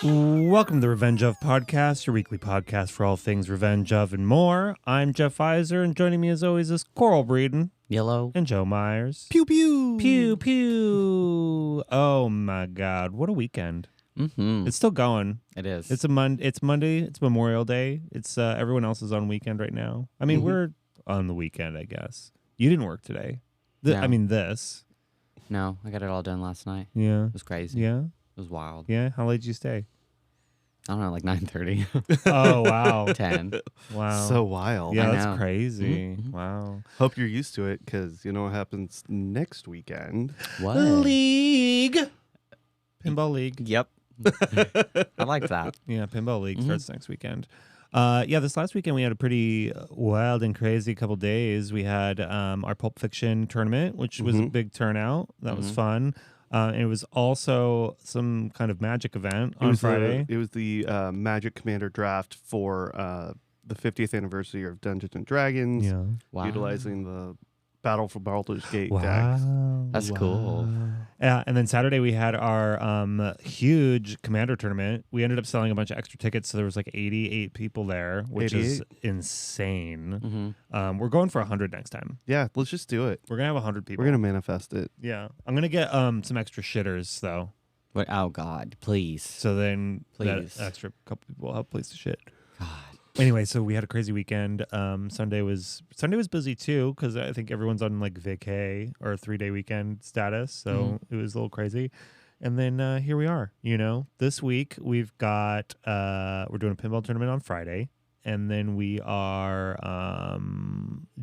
Welcome to the Revenge of Podcast, your weekly podcast for all things Revenge of and more. I'm Jeff Iser, and joining me as always is Coral Breeden, Yellow, and Joe Myers. Pew pew Pew pew. Oh my God, what a weekend! Mm-hmm. It's still going. It is. It's Monday. It's Memorial Day. It's everyone else is on weekend right now. I mean, we're on the weekend, I guess. You didn't work today. No. I mean, this. No, I got it all done last night. Yeah. It was crazy. Yeah. It was wild. Yeah. How late did you stay? I don't know, like 9:30. Oh wow. 10. Wow. So wild. Yeah, I that's know. crazy. Mhm. Wow. Hope you're used to it because you know what happens next weekend. What? League. Pinball League. Yep. I like that. Yeah, Pinball League starts next weekend. Yeah, this last weekend we had a pretty wild and crazy couple days. We had our Pulp Fiction tournament, which was a big turnout. That was fun. And it was also some kind of magic event on Friday. It was the Magic Commander draft for the 50th anniversary of Dungeons and Dragons. Yeah. Wow. Utilizing the Battle for Baldur's Gate Wow. decks. That's cool. Yeah, and then Saturday we had our huge Commander tournament. We ended up selling a bunch of extra tickets, so there was like 88 people there, which is insane. We're going for 100 next time. Yeah, let's just do it. We're gonna have 100 people. We're gonna manifest it. Yeah, I'm gonna get some extra shitters though. What? Oh, God. Please. So then Please. that extra couple people will have a place to shit. God. Anyway, so we had a crazy weekend. Sunday was busy too because I think everyone's on like vacay or 3-day weekend status. So it was a little crazy. And then here we are. You know, this week we've got we're doing a pinball tournament on Friday, and then we are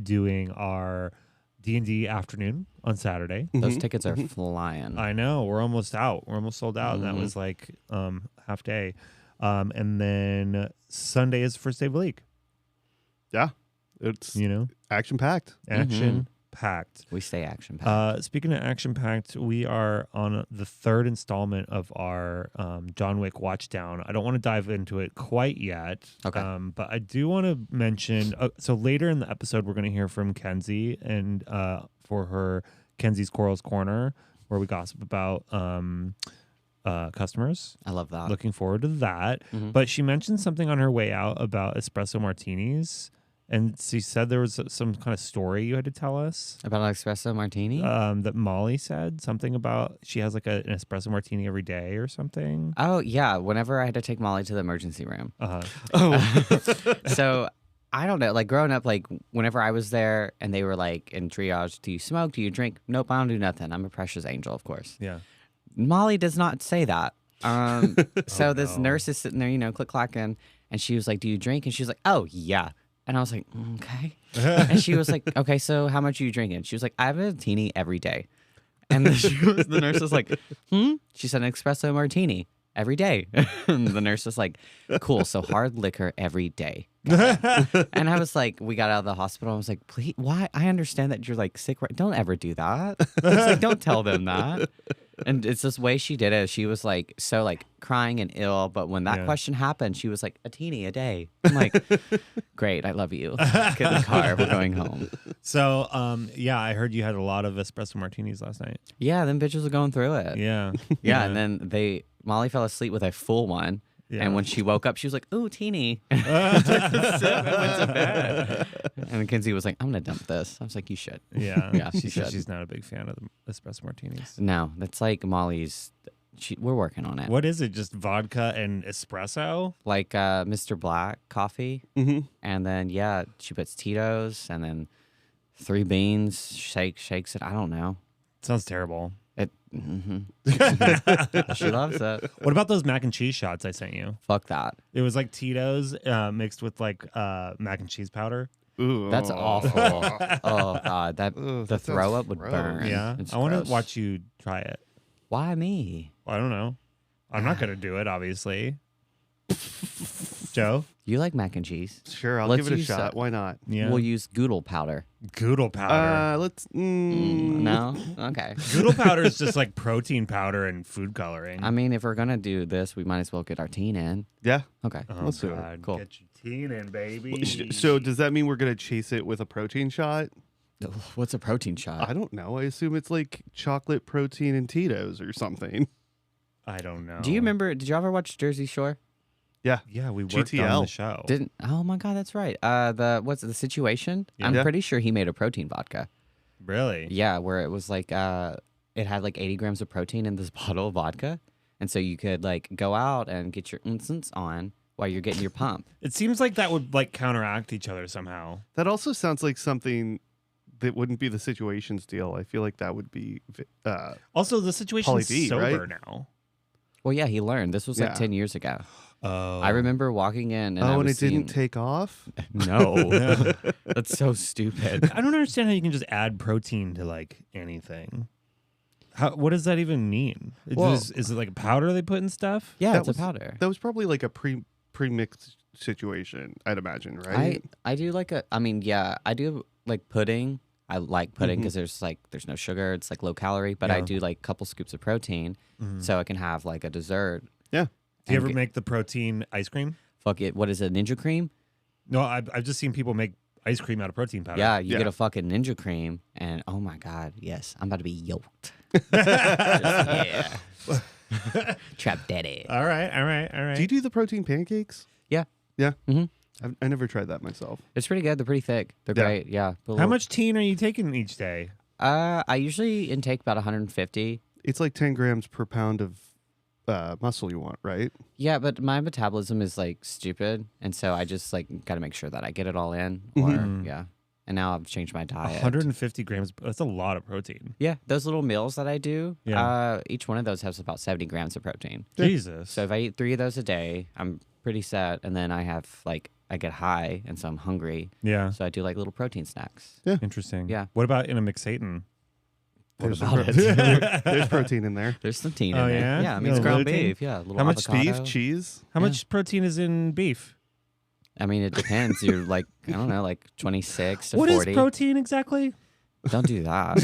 doing our D&D afternoon on Saturday. Those tickets are flying. I know, we're almost out. We're almost sold out. And that was like half day. And then Sunday is the first day of the league. Yeah, it's action packed. Action packed. We stay action packed. Speaking of action packed, we are on the third installment of our John Wick Watchdown. I don't want to dive into it quite yet. Okay. But I do want to mention. So later in the episode, we're going to hear from Kenzie and for her Kenzie's Coral's Corner, where we gossip about customers. I love that. Looking forward to that. But she mentioned something on her way out about espresso martinis, and she said there was some kind of story you had to tell us About an espresso martini? that Molly said something about she has like an espresso martini every day or something. Oh, yeah. Whenever I had to take Molly to the emergency room. So I don't know. Like growing up, like whenever I was there and they were like in triage, do you smoke? Do you drink? Nope, I don't do nothing. I'm a precious angel, of course. Yeah. Molly does not say that. So this nurse is sitting there, click-clacking, and she was like, do you drink? And she was like, oh, yeah. And I was like, okay. And she was like, okay, so how much are you drinking? She was like, I have a martini every day. And the nurse was like, She said an espresso martini every day. And the nurse was like, cool, so hard liquor every day. And I was like, we got out of the hospital. I was like, please, why? I understand that you're like sick. Don't ever do that. It's like, don't tell them that. And it's this way she did it. She was like, so like crying and ill. But when that question happened, she was like, a teeny a day. I'm like, great. I love you. Get in the car. We're going home. So, I heard you had a lot of espresso martinis last night. Yeah. Them bitches were going through it. Yeah. Yeah. And then Molly fell asleep with a full one. Yeah. And when she woke up, she was like, ooh, teeny. Took a sip and went to bed. And Kenzie was like, I'm going to dump this. I was like, you should. Yeah. Yeah, She she said should. she's not a big fan of the espresso martinis. No, that's like Molly's. We're working on it. What is it? Just vodka and espresso? Like Mr. Black coffee. And then, she puts Tito's and then 3 beans, shakes it. I don't know. Sounds terrible. She loves it. What about those mac and cheese shots I sent you? Fuck that. It was like Tito's mixed with like mac and cheese powder. Ooh, That's awful. Oh, God. The throw up would gross. burn. Yeah. It's I want gross. to watch you try it. Why me? I don't know. I'm not going to do it, obviously. Joe? You like mac and cheese? Sure, I'll Let's give it a use shot. Why not? Yeah. We'll use Goodle powder. Goodle powder. Let's. No? Okay. Goodle powder is just like protein powder and food coloring. I mean, if we're going to do this, we might as well get our teen in. Yeah. Okay. Oh, let's do it. God. Cool. Get your teen in, baby. So does that mean we're gonna chase it with a protein shot? What's a protein shot? I don't know. I assume it's like chocolate protein and Tito's or something. I don't know. Do you remember? Did you ever watch Jersey Shore? Yeah. Yeah, we worked on GTL. the show. Didn't? Oh my God, that's right. What's it, the situation? Yeah. I'm Yeah. pretty sure he made a protein vodka. Really? Yeah, where it was like it had like 80 grams of protein in this bottle of vodka, and so you could like go out and get your instance on while you're getting your pump. It seems like that would like counteract each other somehow. That also sounds like something that wouldn't be the situations deal. I feel like that would be Also, the situation's Pauly D, sober right? now. Well, yeah, he learned. This was like Yeah. 10 years ago. Oh. I remember walking in and I and was it didn't seeing- take off. No, that's so stupid. I don't understand how you can just add protein to like anything. What does that even mean? Well- Is it like a powder they put in stuff? Yeah, That it's was- a powder. That was probably like a pre-mixed situation, I'd imagine, right? I do like I mean, yeah, I do like pudding. I like pudding because there's no sugar. It's like low calorie, but I Yeah. do like a couple scoops of protein so I can have like a dessert. Yeah. Do you And ever get- make the protein ice cream? Fuck it. What is it? Ninja cream? No, I've just seen people make ice cream out of protein powder. Yeah, you Yeah. get a fucking ninja cream, and oh my God, yes, I'm about to be yoked. Yeah. Trap daddy. All right. Do you do the protein pancakes? Yeah. Yeah. Mhm. I never tried that myself. It's pretty good. They're pretty thick. They're Yeah. great. Yeah. Put a How little- much teen are you taking each day? I usually intake about 150. It's like 10 grams per pound of muscle you want, right? Yeah, but my metabolism is like stupid, and so I just like got to make sure that I get it all in. Or Mhm. yeah, and now I've changed my diet. 150 grams. That's a lot of protein. Yeah, those little meals that I do. Yeah. Each one of those has about 70 grams of protein. Jesus. So if I eat 3 of those a day, I'm pretty set, and then I have like I get high, and so I'm hungry. yeah. So I do like little protein snacks. Interesting. Yeah. What about in a McSatan? There's, about it? there's protein in there. There's some teen Oh, in there. yeah? Yeah, I mean Yeah, it's a ground little teen. beef. Yeah, a little How much avocado. Beef, cheese. How Yeah. much protein is in beef? I mean, it depends. You're like I don't know, like 26 to What 40. is protein exactly? Don't do that.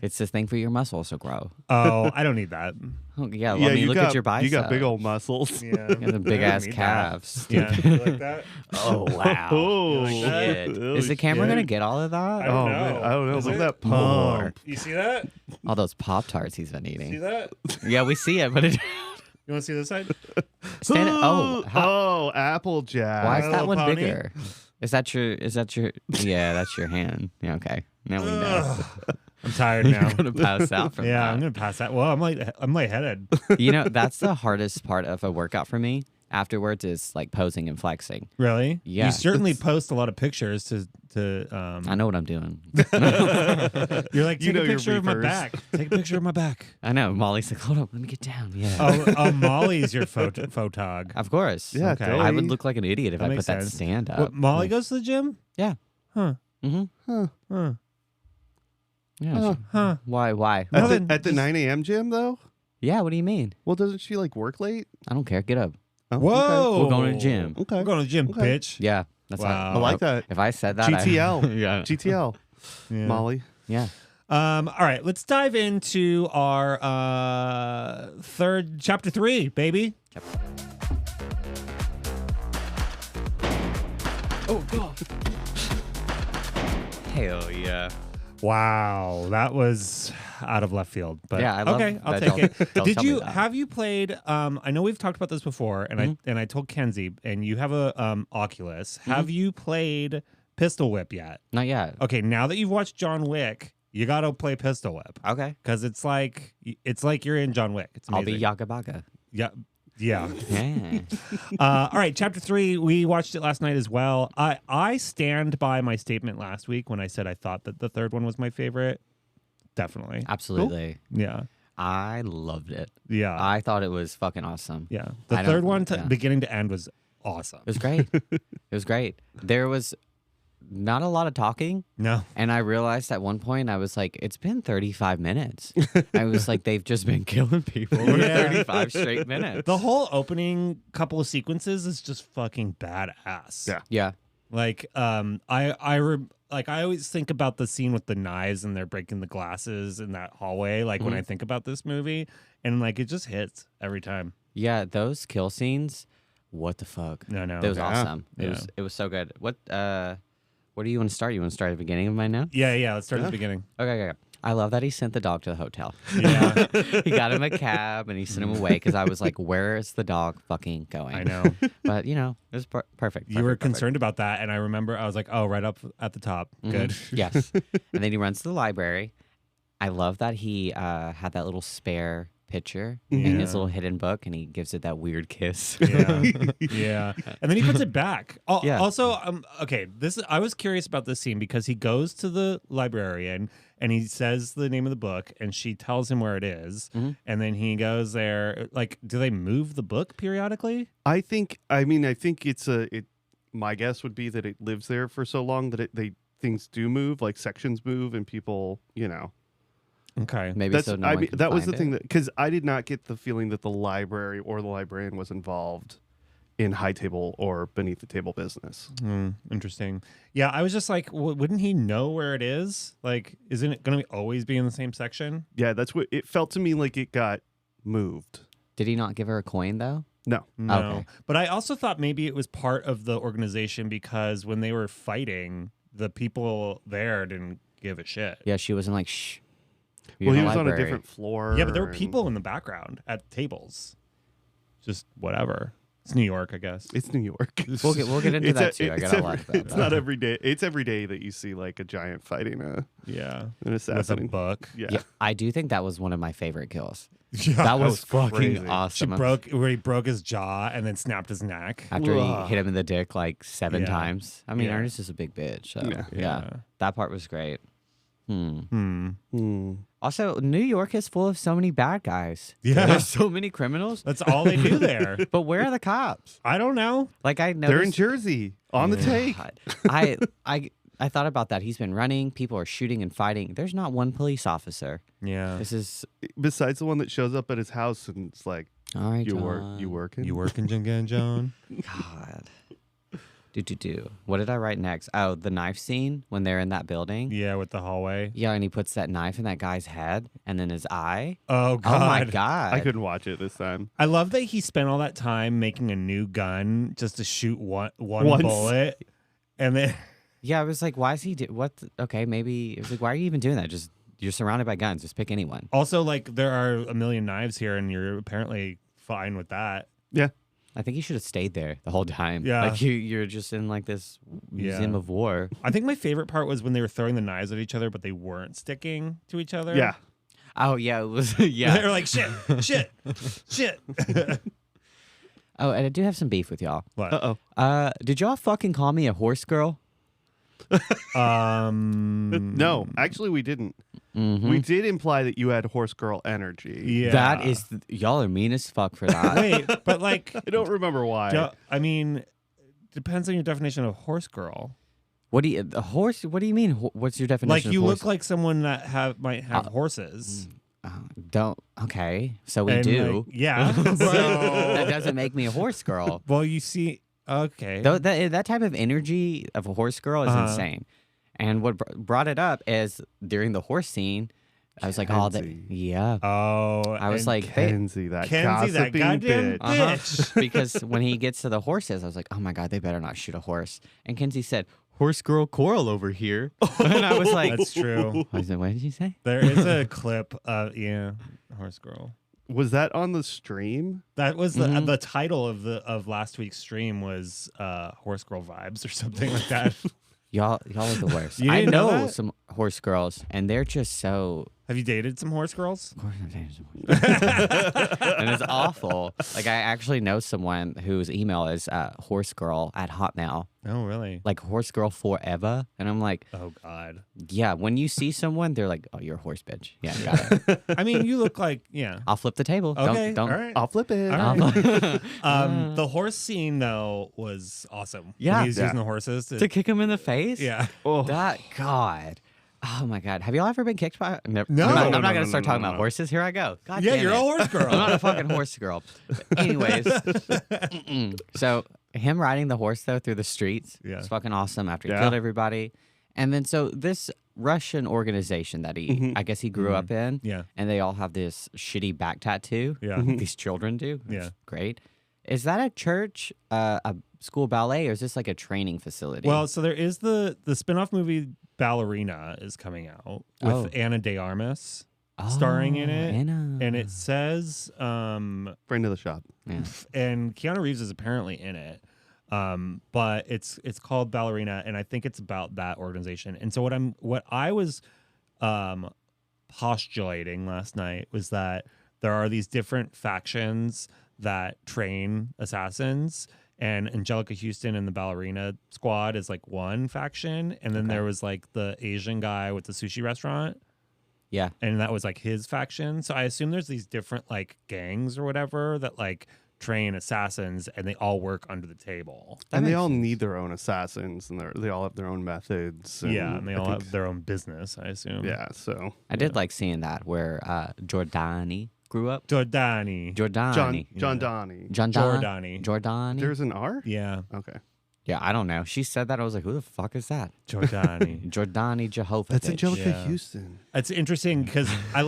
It's the thing for your muscles to grow. Oh, I don't need that. Oh, yeah, well, I mean, you look got, at your biceps. You got big old muscles. Yeah. You got the big I don't ass need that. calves. Yeah. You like that? Oh wow. Oh, like that? Shit. Oh, Is the camera shit. gonna get all of that? I don't Oh, know. man, I don't know. Is Look at it? that More. pump. You see that? All those Pop Tarts he's been See eating. that? Yeah, we see it, but it. You want to see this side? Stand it. Oh, how, oh, Applejack. why is My that Little one Pony? bigger? Is that your? Yeah, that's your hand. Yeah, okay. Now we know. I'm tired now. You're gonna pass out from Yeah, I'm that. gonna pass that. Well, I'm lightheaded. You know, that's the hardest part of a workout for me. Afterwards is like posing and flexing. Really? Yeah. You certainly post a lot of pictures to I know what I'm doing. You're like, take You know a your picture of my reapers. back. Take a picture of my back. I know. Molly's like, hold up, let me get down. Yeah. Oh, Molly's your photog. Of course. Yeah, Okay. totally. I would look like an idiot if That I makes put that sense. stand up. What, Molly goes to the gym? Yeah. Huh. Mm-hmm. Huh. Yeah. Huh. Huh. Why? At, Nothing. the, at the 9 a.m. gym, though? Yeah. What do you mean? Well, doesn't she like work late? I don't care. Get up. Oh, Whoa. We're going to the gym. Okay. We're going to the gym, Okay. bitch. Yeah. That's Wow. I like that. If I said that, GTL. yeah. GTL. Yeah. Molly. Yeah. All right, let's dive into our third chapter 3, baby. Oh God. Hell yeah. Wow, that was out of left field. But Yeah, I love okay, I'll that. take it. Don't Did tell me you that. have you played? I know we've talked about this before, and I told Kenzie, and you have a Oculus. Have you played Pistol Whip yet? Not yet. Okay, now that you've watched John Wick, you got to play Pistol Whip Okay. because it's like you're in John Wick. It's I'll amazing. be Yaga Baga. Yeah. Yeah. Yeah. All right, chapter 3. We watched it last night as well. I stand by my statement last week when I said I thought that the third one was my favorite. Definitely. Absolutely. Yeah. I loved it. Yeah. I thought it was fucking awesome. Yeah. The I don't- third one, yeah. beginning to end, was awesome. It was great. It was great. There was not a lot of talking. No. And I realized at one point, I was like, it's been 35 minutes. I was like, they've just been killing people for Yeah. 35 straight minutes. The whole opening couple of sequences is just fucking badass. Yeah. Yeah. Like, I always think about the scene with the knives and they're breaking the glasses in that hallway. Like when I think about this movie, and like it just hits every time. Yeah. Those kill scenes, what the fuck? No. That was Yeah. awesome. Yeah. It was so good. What do you want to start? You want to start at the beginning of mine now? Yeah. Let's start at the beginning. Okay. I love that he sent the dog to the hotel. Yeah, He got him a cab and he sent him away because I was like, where is the dog fucking going? I know. But, it was perfect. You were perfect. concerned about that, and I remember I was like, "Oh, right up at the top, good." Yes. And then he runs to the library. I love that he had that little spare picture in his Yeah. little hidden book, and he gives it that weird kiss. Yeah, yeah, and then he puts it back. Yeah. Also, okay, I was curious about this scene because he goes to the librarian and he says the name of the book, and she tells him where it is, and then he goes there. Like, do they move the book periodically? I think it's my guess would be that it lives there for so long that things do move, like sections move, and people, Okay, Maybe That's, so no I one mean, can that was find the thing it. because I did not get the feeling that the library or the librarian was involved in high table or beneath the table business. Interesting. Yeah, I was just like, wouldn't he know where it is? Like, isn't it going to always be in the same section? Yeah, that's what it felt to me like. It got moved. Did he not give her a coin, though? No. No. Okay. But I also thought maybe it was part of the organization because when they were fighting, the people there didn't give a shit. Yeah, she wasn't like, shh. Well, he was on a different floor. Yeah, but there were and- people in the background at tables. Just whatever. It's New York, I guess. It's New York. We'll get into It's that a- too. I it's got a every- lot about It's that. not every day. It's every day that you see like a giant fighting Yeah. an With a assassin. book. Yeah. Yeah, I do think that was one of my favorite kills. Yeah. That was was fucking crazy. awesome. Where he broke his jaw and then snapped his neck. After he Ugh. hit him in the dick like 7 Yeah. times. I mean, Yeah. Ernest is a big bitch. So, Yeah. yeah. That part was great. Hmm. Also, New York is full of so many bad guys. Yeah. There's so many criminals. That's all they do there. But where are the cops? I don't know. Like I They're in noticed. Jersey on the take. God. I thought about that. He's been running. People are shooting and fighting. There's not one police officer. Yeah. This is Besides the one that shows up at his house and it's like, all right. you John. working? You working, John? God. Do. What did I write next? Oh, the knife scene when they're in that building. Yeah, with the hallway. Yeah, and he puts that knife in that guy's head and then his eye. Oh, God. Oh my God. I couldn't watch it this time. I love that he spent all that time making a new gun just to shoot one Once. bullet. And then, Yeah, I was like, why is he okay, maybe it was like, why are you even doing that? Just you're surrounded by guns. Just pick anyone. also, like, there are a million knives here, and you're apparently fine with that. Yeah. I think you should have stayed there the whole time. Yeah. Like you're just in like this museum Yeah. of war. I think my favorite part was when they were throwing the knives at each other, but they weren't sticking to each other. Yeah. Oh yeah, it was They yeah. were like, shit. Oh, and I do have some beef with y'all. What? Uh-oh. Did y'all fucking call me a horse girl? No, actually we didn't. We did imply that you had horse girl energy. Yeah. That is y'all are mean as fuck for that. Wait, but like, I don't remember why. I mean, depends on your definition of horse girl. What do you a horse? What do you mean? What's your definition? Like, of you horse? look like someone that might have horses. Don't. Okay, so we And, do. like, yeah. that So, doesn't make me a horse girl. well, you see, okay. Though that type of energy of a horse girl is Uh-huh. insane. And what brought it up is during the horse scene, I was like, oh, Kenzie. yeah. Oh, I was and like, they, Kenzie, that Kenzie, that gossiping goddamn bitch. bitch. because when he gets to the horses, I was like, oh my God, they better not shoot a horse. And Kenzie said, horse girl Coral over here. And I was like, That's true. I was like, what did you say? There is a clip of horse girl. Was that on the stream? That was the title of last week's stream was horse girl vibes or something like that. Y'all are the worst. You I didn't know know that? some horse girls, and they're just so. Have you dated some horse girls? Of course I'm saying some horse. And it's awful. Like I actually know someone whose email is horsegirl@hotmail, Oh, really? like horse girl forever. And I'm like, Oh, God. yeah. When you see someone, they're like, oh, you're a horse bitch. Yeah, got it. I mean, you look like, yeah. I'll flip the table. Okay, Don't. all right. I'll flip it. All right. I'll- The horse scene, though, was awesome. Yeah. When he was Yeah. using the horses to kick him in the face. yeah. Oh. That God. Oh my God. Have y'all ever been kicked by? Never. No. I'm not, No, I'm not no, gonna no, start no, talking no, about no. horses. Here I go. God Yeah, damn you're it. a horse girl. I'm not a fucking horse girl. Anyways, so him riding the horse though through the streets Yeah. is fucking awesome after he Yeah. killed everybody. And then so this Russian organization that he, I guess he grew up in, Yeah. and they all have this shitty back tattoo. Yeah. These children do. It's Yeah. great. Is that a church, a school ballet, or is this like a training facility? Well, so there is the spin-off movie Ballerina is coming out with Oh. Ana de Armas starring in it. Anna. And it says, Friend of the shop. Yeah. and Keanu Reeves is apparently in it. But it's called Ballerina, and I think it's about that organization. And so what I was postulating last night was that there are these different factions that train assassins, and Angelica Houston and the Ballerina Squad is like one faction, and then there was like the Asian guy with the sushi restaurant. Yeah. And that was like his faction. So I assume there's these different like gangs or whatever that like train assassins, and they all work under the table. And they makes all sense. need their own assassins, and they all have their own methods. And Yeah, and they I all think- have their own business, I assume. Yeah, so I did like seeing that where Jordani grew up. Jordani. Jordani. John Donnie. Jordani. Jordani. There's an R? Yeah, Okay. Yeah, I don't know. She said that. I was like, who the fuck is that? Jordani. Jordani Jehovah. That's Angelica Yeah. Houston. It's interesting because I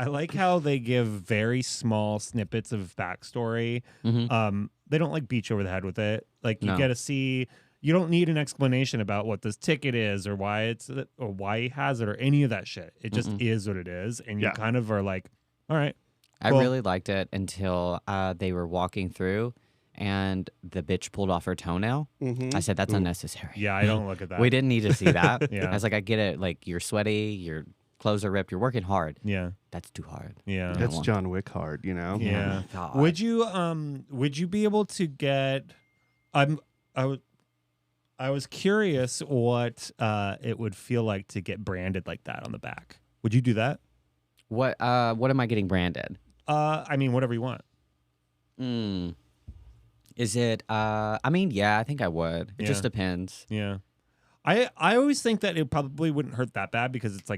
like how they give very small snippets of backstory. Mhm. They don't like beat you over the head with it. Like you No. get to see. You don't need an explanation about what this ticket is or why he has it or any of that shit. It just is what it is, and you Yeah. kind of are like, all right. I Cool. really liked it until they were walking through and the bitch pulled off her toenail. I said, that's unnecessary. Yeah, I don't look at that. We didn't need to see that. Yeah. I was like, I get it. Like, you're sweaty, your clothes are ripped, you're working hard. Yeah, That's too hard. yeah. That's want- John Wick hard, you know? Yeah. God. Would you be able to get I was curious what it would feel like to get branded like that on the back. Would you do that? What am I getting branded? I mean whatever you want. Is it I mean, yeah, I think I would. It just Yeah. depends. Yeah. I always think that it probably wouldn't hurt that bad because it's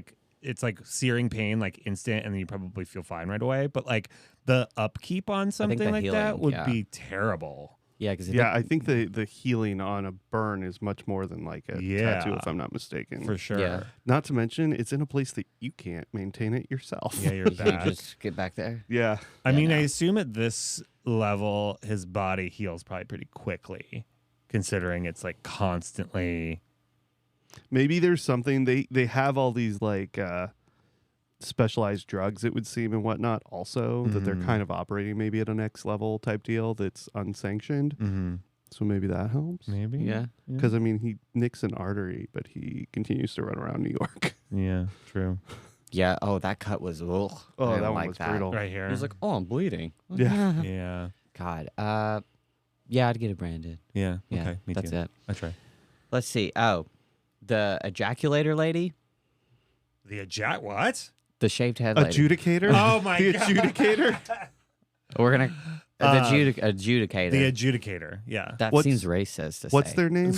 like searing pain, like instant, and then you probably feel fine right away. But like the upkeep on something the like that healing, would yeah. be terrible. Yeah, because Yeah, I think the healing on a burn is much more than like a Yeah. tattoo, if I'm not mistaken. For sure. Yeah. Not to mention, it's in a place that you can't maintain it yourself. Yeah, you're you bad. just get back there. Yeah. I Yeah, mean, I no. assume at this level, his body heals probably pretty quickly, considering it's like constantly. Maybe there's something they have all these like specialized drugs, it would seem, and whatnot also that they're kind of operating maybe at a next level type deal that's unsanctioned. Mm-hmm. So maybe that helps. Maybe. Yeah. Because I mean, he nicks an artery, but he continues to run around New York. Yeah. True. Yeah. Oh, that cut was ugh. Oh, I didn't that one like was that. brutal. Right here. He was like, "Oh, I'm bleeding." Yeah. Yeah. God. Yeah, I'd get it branded. Yeah. Yeah, Okay. Me that's too. it. I try. Let's see. Oh, the ejaculator lady, The what? the shaved head lady. Adjudicator? Oh my the God. adjudicator? We're gonna adjudicator. The adjudicator. Yeah. That What's- seems racist to What's say. their name?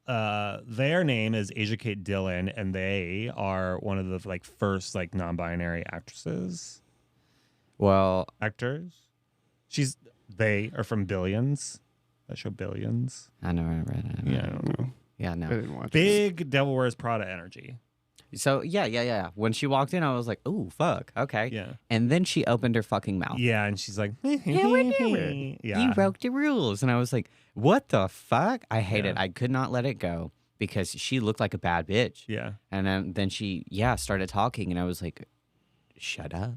Their name is Asia Kate Dillon, and they are one of the like first like non-binary actresses, Well, actors. They are from Billions. That show Billions. I never read it. Yeah, I don't know. Yeah, I no. didn't watch it. Big Devil Wears Prada energy. So yeah. When she walked in, I was like, "Ooh, fuck, okay." Yeah. And then she opened her fucking mouth. Yeah, and she's like, Yeah, whatever. yeah. You broke the rules, and I was like, "What the fuck?" I hate Yeah. it. I could not let it go because she looked like a bad bitch. Yeah. And then she started talking, and I was like, "Shut up!"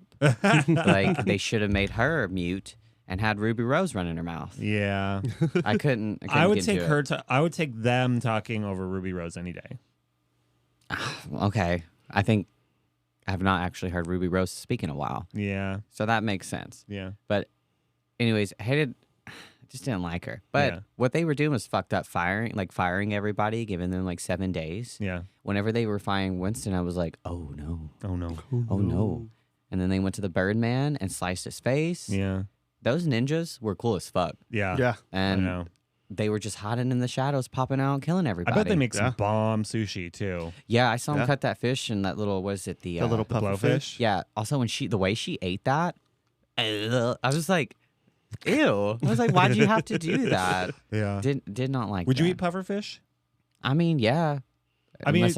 Like they should have made her mute and had Ruby Rose run in her mouth. Yeah. I couldn't. I would get take into it. I would take them talking over Ruby Rose any day. Okay, I think I have not actually heard Ruby Rose speak in a while, Yeah. so that makes sense. Yeah. But anyways, I just didn't like her. But Yeah. what they were doing was fucked up, firing everybody, giving them like 7 days. Yeah. Whenever they were firing Winston, I was like, oh no, Oh no. oh no. And then they went to the Birdman and sliced his face. Yeah. Those ninjas were cool as fuck. Yeah. Yeah. I And know. they were just hiding in the shadows, popping out, killing I everybody. bet they make Yeah. some bomb sushi too. Yeah, I saw him Yeah. cut that fish and that little, what is it? The The little The puffer fish. blowfish. Yeah. Also, when the way she ate that, I was like, ew. I was like, why'd you have to do that? Yeah. Did not like. Would you that. eat pufferfish? I mean, yeah. I mean, Unless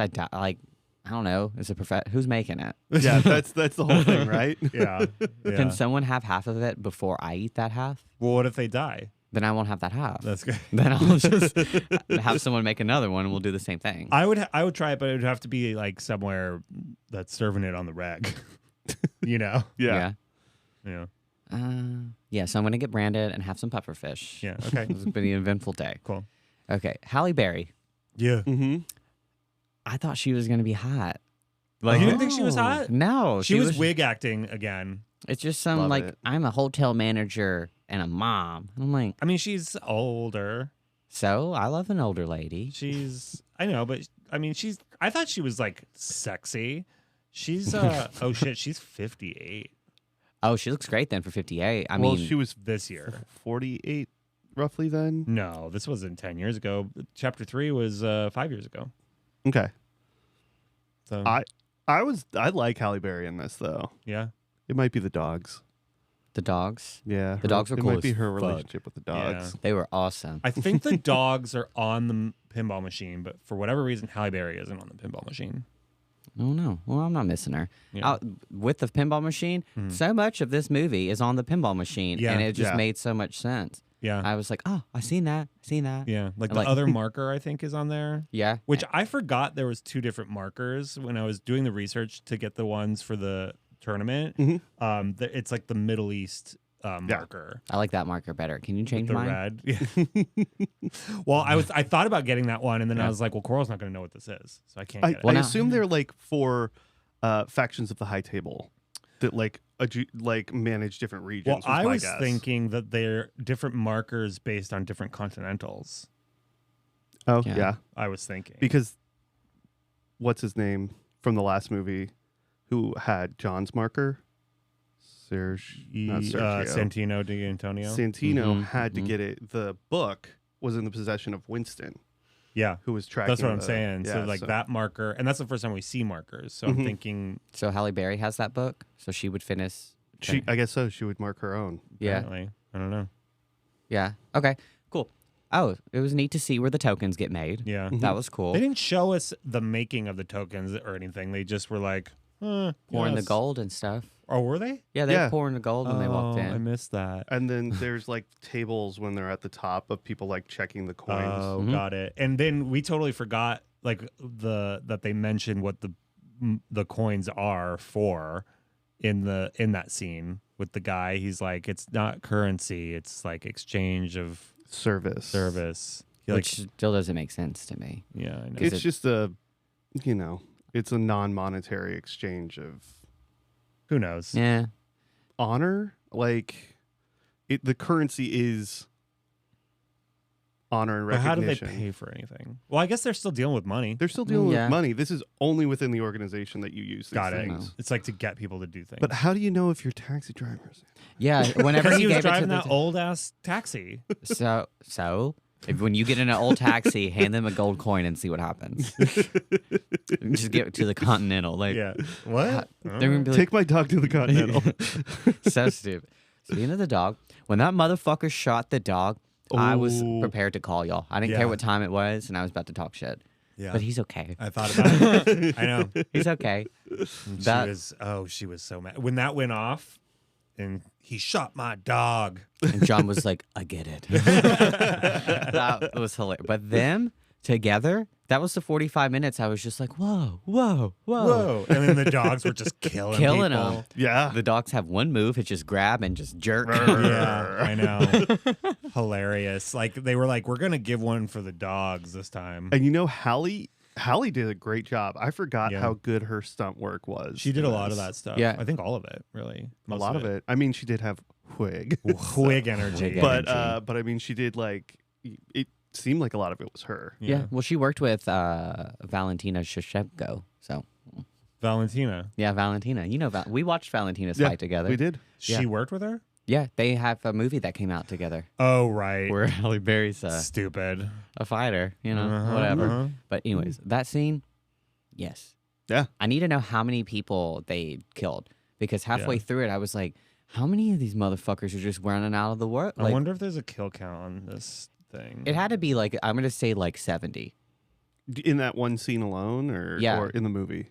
I don't know. Is it who's making it? Yeah, that's the whole thing, right? Yeah. Can someone have half of it before I eat that half? Well, what if they die? Then I won't have that half. That's good. Then I'll just have someone make another one, and we'll do the same thing. I would try it, but it would have to be like somewhere that's serving it on the reg. You know? Yeah. Yeah. Yeah. So I'm gonna get branded and have some pufferfish. Yeah. Okay. It's been an eventful day. Cool. Okay, Halle Berry. Yeah. Mm-hmm. I thought she was gonna be hot. You didn't think she was hot? No, She was wig acting again. It's just some Love like it. I'm a hotel manager and a mom. And I'm like, I mean, she's older. so I love an older lady. I know, but I mean, I thought she was like sexy. She's, oh shit, she's 58 Oh, she looks great then for 58. I Well, mean, she was this year. 48 roughly then. No, this wasn't 10 years ago. Chapter 3 was 5 years ago. Okay. So, I like Halle Berry in this though. yeah. It might be the dogs. the dogs, Yeah. The dogs were It cool might be as her fuck. relationship with the dogs. they were awesome. I think the dogs are on the pinball machine, but for whatever reason, Halle Berry isn't on the pinball machine. Oh no, well I'm not missing her. Yeah. With the pinball machine, so much of this movie is on the pinball machine, Yeah. and it just Yeah. made so much sense. Yeah. I was like, oh, I seen that. Yeah. Like And, the like- other marker, I think, is on there. Yeah, Which I forgot there was 2 different markers when I was doing the research to get the ones for the tournament. Mhm. It's like the Middle East marker. I like that marker better. Can you With change the mine? red. Yeah. Well, I thought about getting that one, and then I was like, well, Coral's not going to know what this is, so I can't I, get it. Well, I now- assume they're like for factions of the high table that like manage different regions. Well, was I my was guess. thinking that they're different markers based on different continentals. Oh Yeah. yeah, I was thinking. because what's his name from the last movie, who had John's marker? Not Sergio. Santino de Antonio. Santino had to mhm. get it. The book was in the possession of Winston, Yeah. who was tracking. That's what I'm the- saying. Yeah, so like that marker, and that's the first time we see markers. So I'm Mhm. thinking, So Halle Berry has that book, so she would finish. I guess so. She would mark her own. Yeah, apparently, I don't know. yeah. Okay, cool. Oh, it was neat to see where the tokens get made. Yeah. That was cool. They didn't show us the making of the tokens or anything. They just were like, Pouring the yes. gold and stuff. Oh, were they? Yeah, they Yeah. were pouring the gold when they walked I in. missed that. And then there's like tables when they're at the top of people like checking the coins. Oh, Mhm. got it. And then we totally forgot like that they mentioned what the coins are for in that scene with the guy. He's like, it's not currency, it's like exchange of Service. He Which still doesn't make sense to me. yeah, I know. It's just it's a non-monetary exchange of Who knows? Yeah. honor. Like the currency is honor and But how do they recognition. pay for anything? Well, I guess they're still dealing with money. They're still dealing Yeah. with money. This is only within the organization that you use these Got it. things. It's like to get people to do things. But how do you know if your taxi drivers? Yeah. Whenever because he he was gave it to driving the that old ass taxi. so when you get in an old taxi, hand them a gold coin and see what happens. Just give it to the Continental. Like, Yeah. What? they're gonna be like, Take my dog to the Continental. so stupid. Speaking of the dog, when that motherfucker shot the dog, I was Oh. prepared to call y'all. I didn't Yeah. care what time it was, and I was about to talk shit. Yeah. But he's okay. I thought about it. I know. He's okay. That- She was so mad when that went off, and he shot my dog. And John was like, I get it. That was hilarious. But them together, that was the 45 minutes. I was just like, whoa, whoa, whoa. Whoa! And then the dogs were just killing Killing people. them. Yeah. The dogs have one move. It's just grab and just jerk. Yeah, I know. Hilarious. Like they were like, we're gonna give one for the dogs this time. And you know, Halle did a great job. I forgot Yeah. how good her stunt work was. She did a in lot of this. that stuff. Yeah. I think all of it, really. A lot of it. I mean, she did have wig. Wig energy. Wig but energy. but I mean, she did like it seemed like a lot of it was her. Yeah. Well, she worked with Valentina Shevchenko. So, Valentina. yeah, Valentina. You know, we watched Valentina's Yeah, fight together. We did. She Yeah. worked with her? Yeah, they have a movie that came out together Oh right. where Halle Berry's Stupid. a fighter, you know, Uh-huh, whatever. uh-huh. But anyways, that scene, yes. Yeah. I need to know how many people they killed because halfway Yeah. through it, I was like, how many of these motherfuckers are just running out of the world? I Like, wonder if there's a kill count on this thing. it had to be like, I'm going to say like 70 In that one scene alone, or Yeah. or in the movie.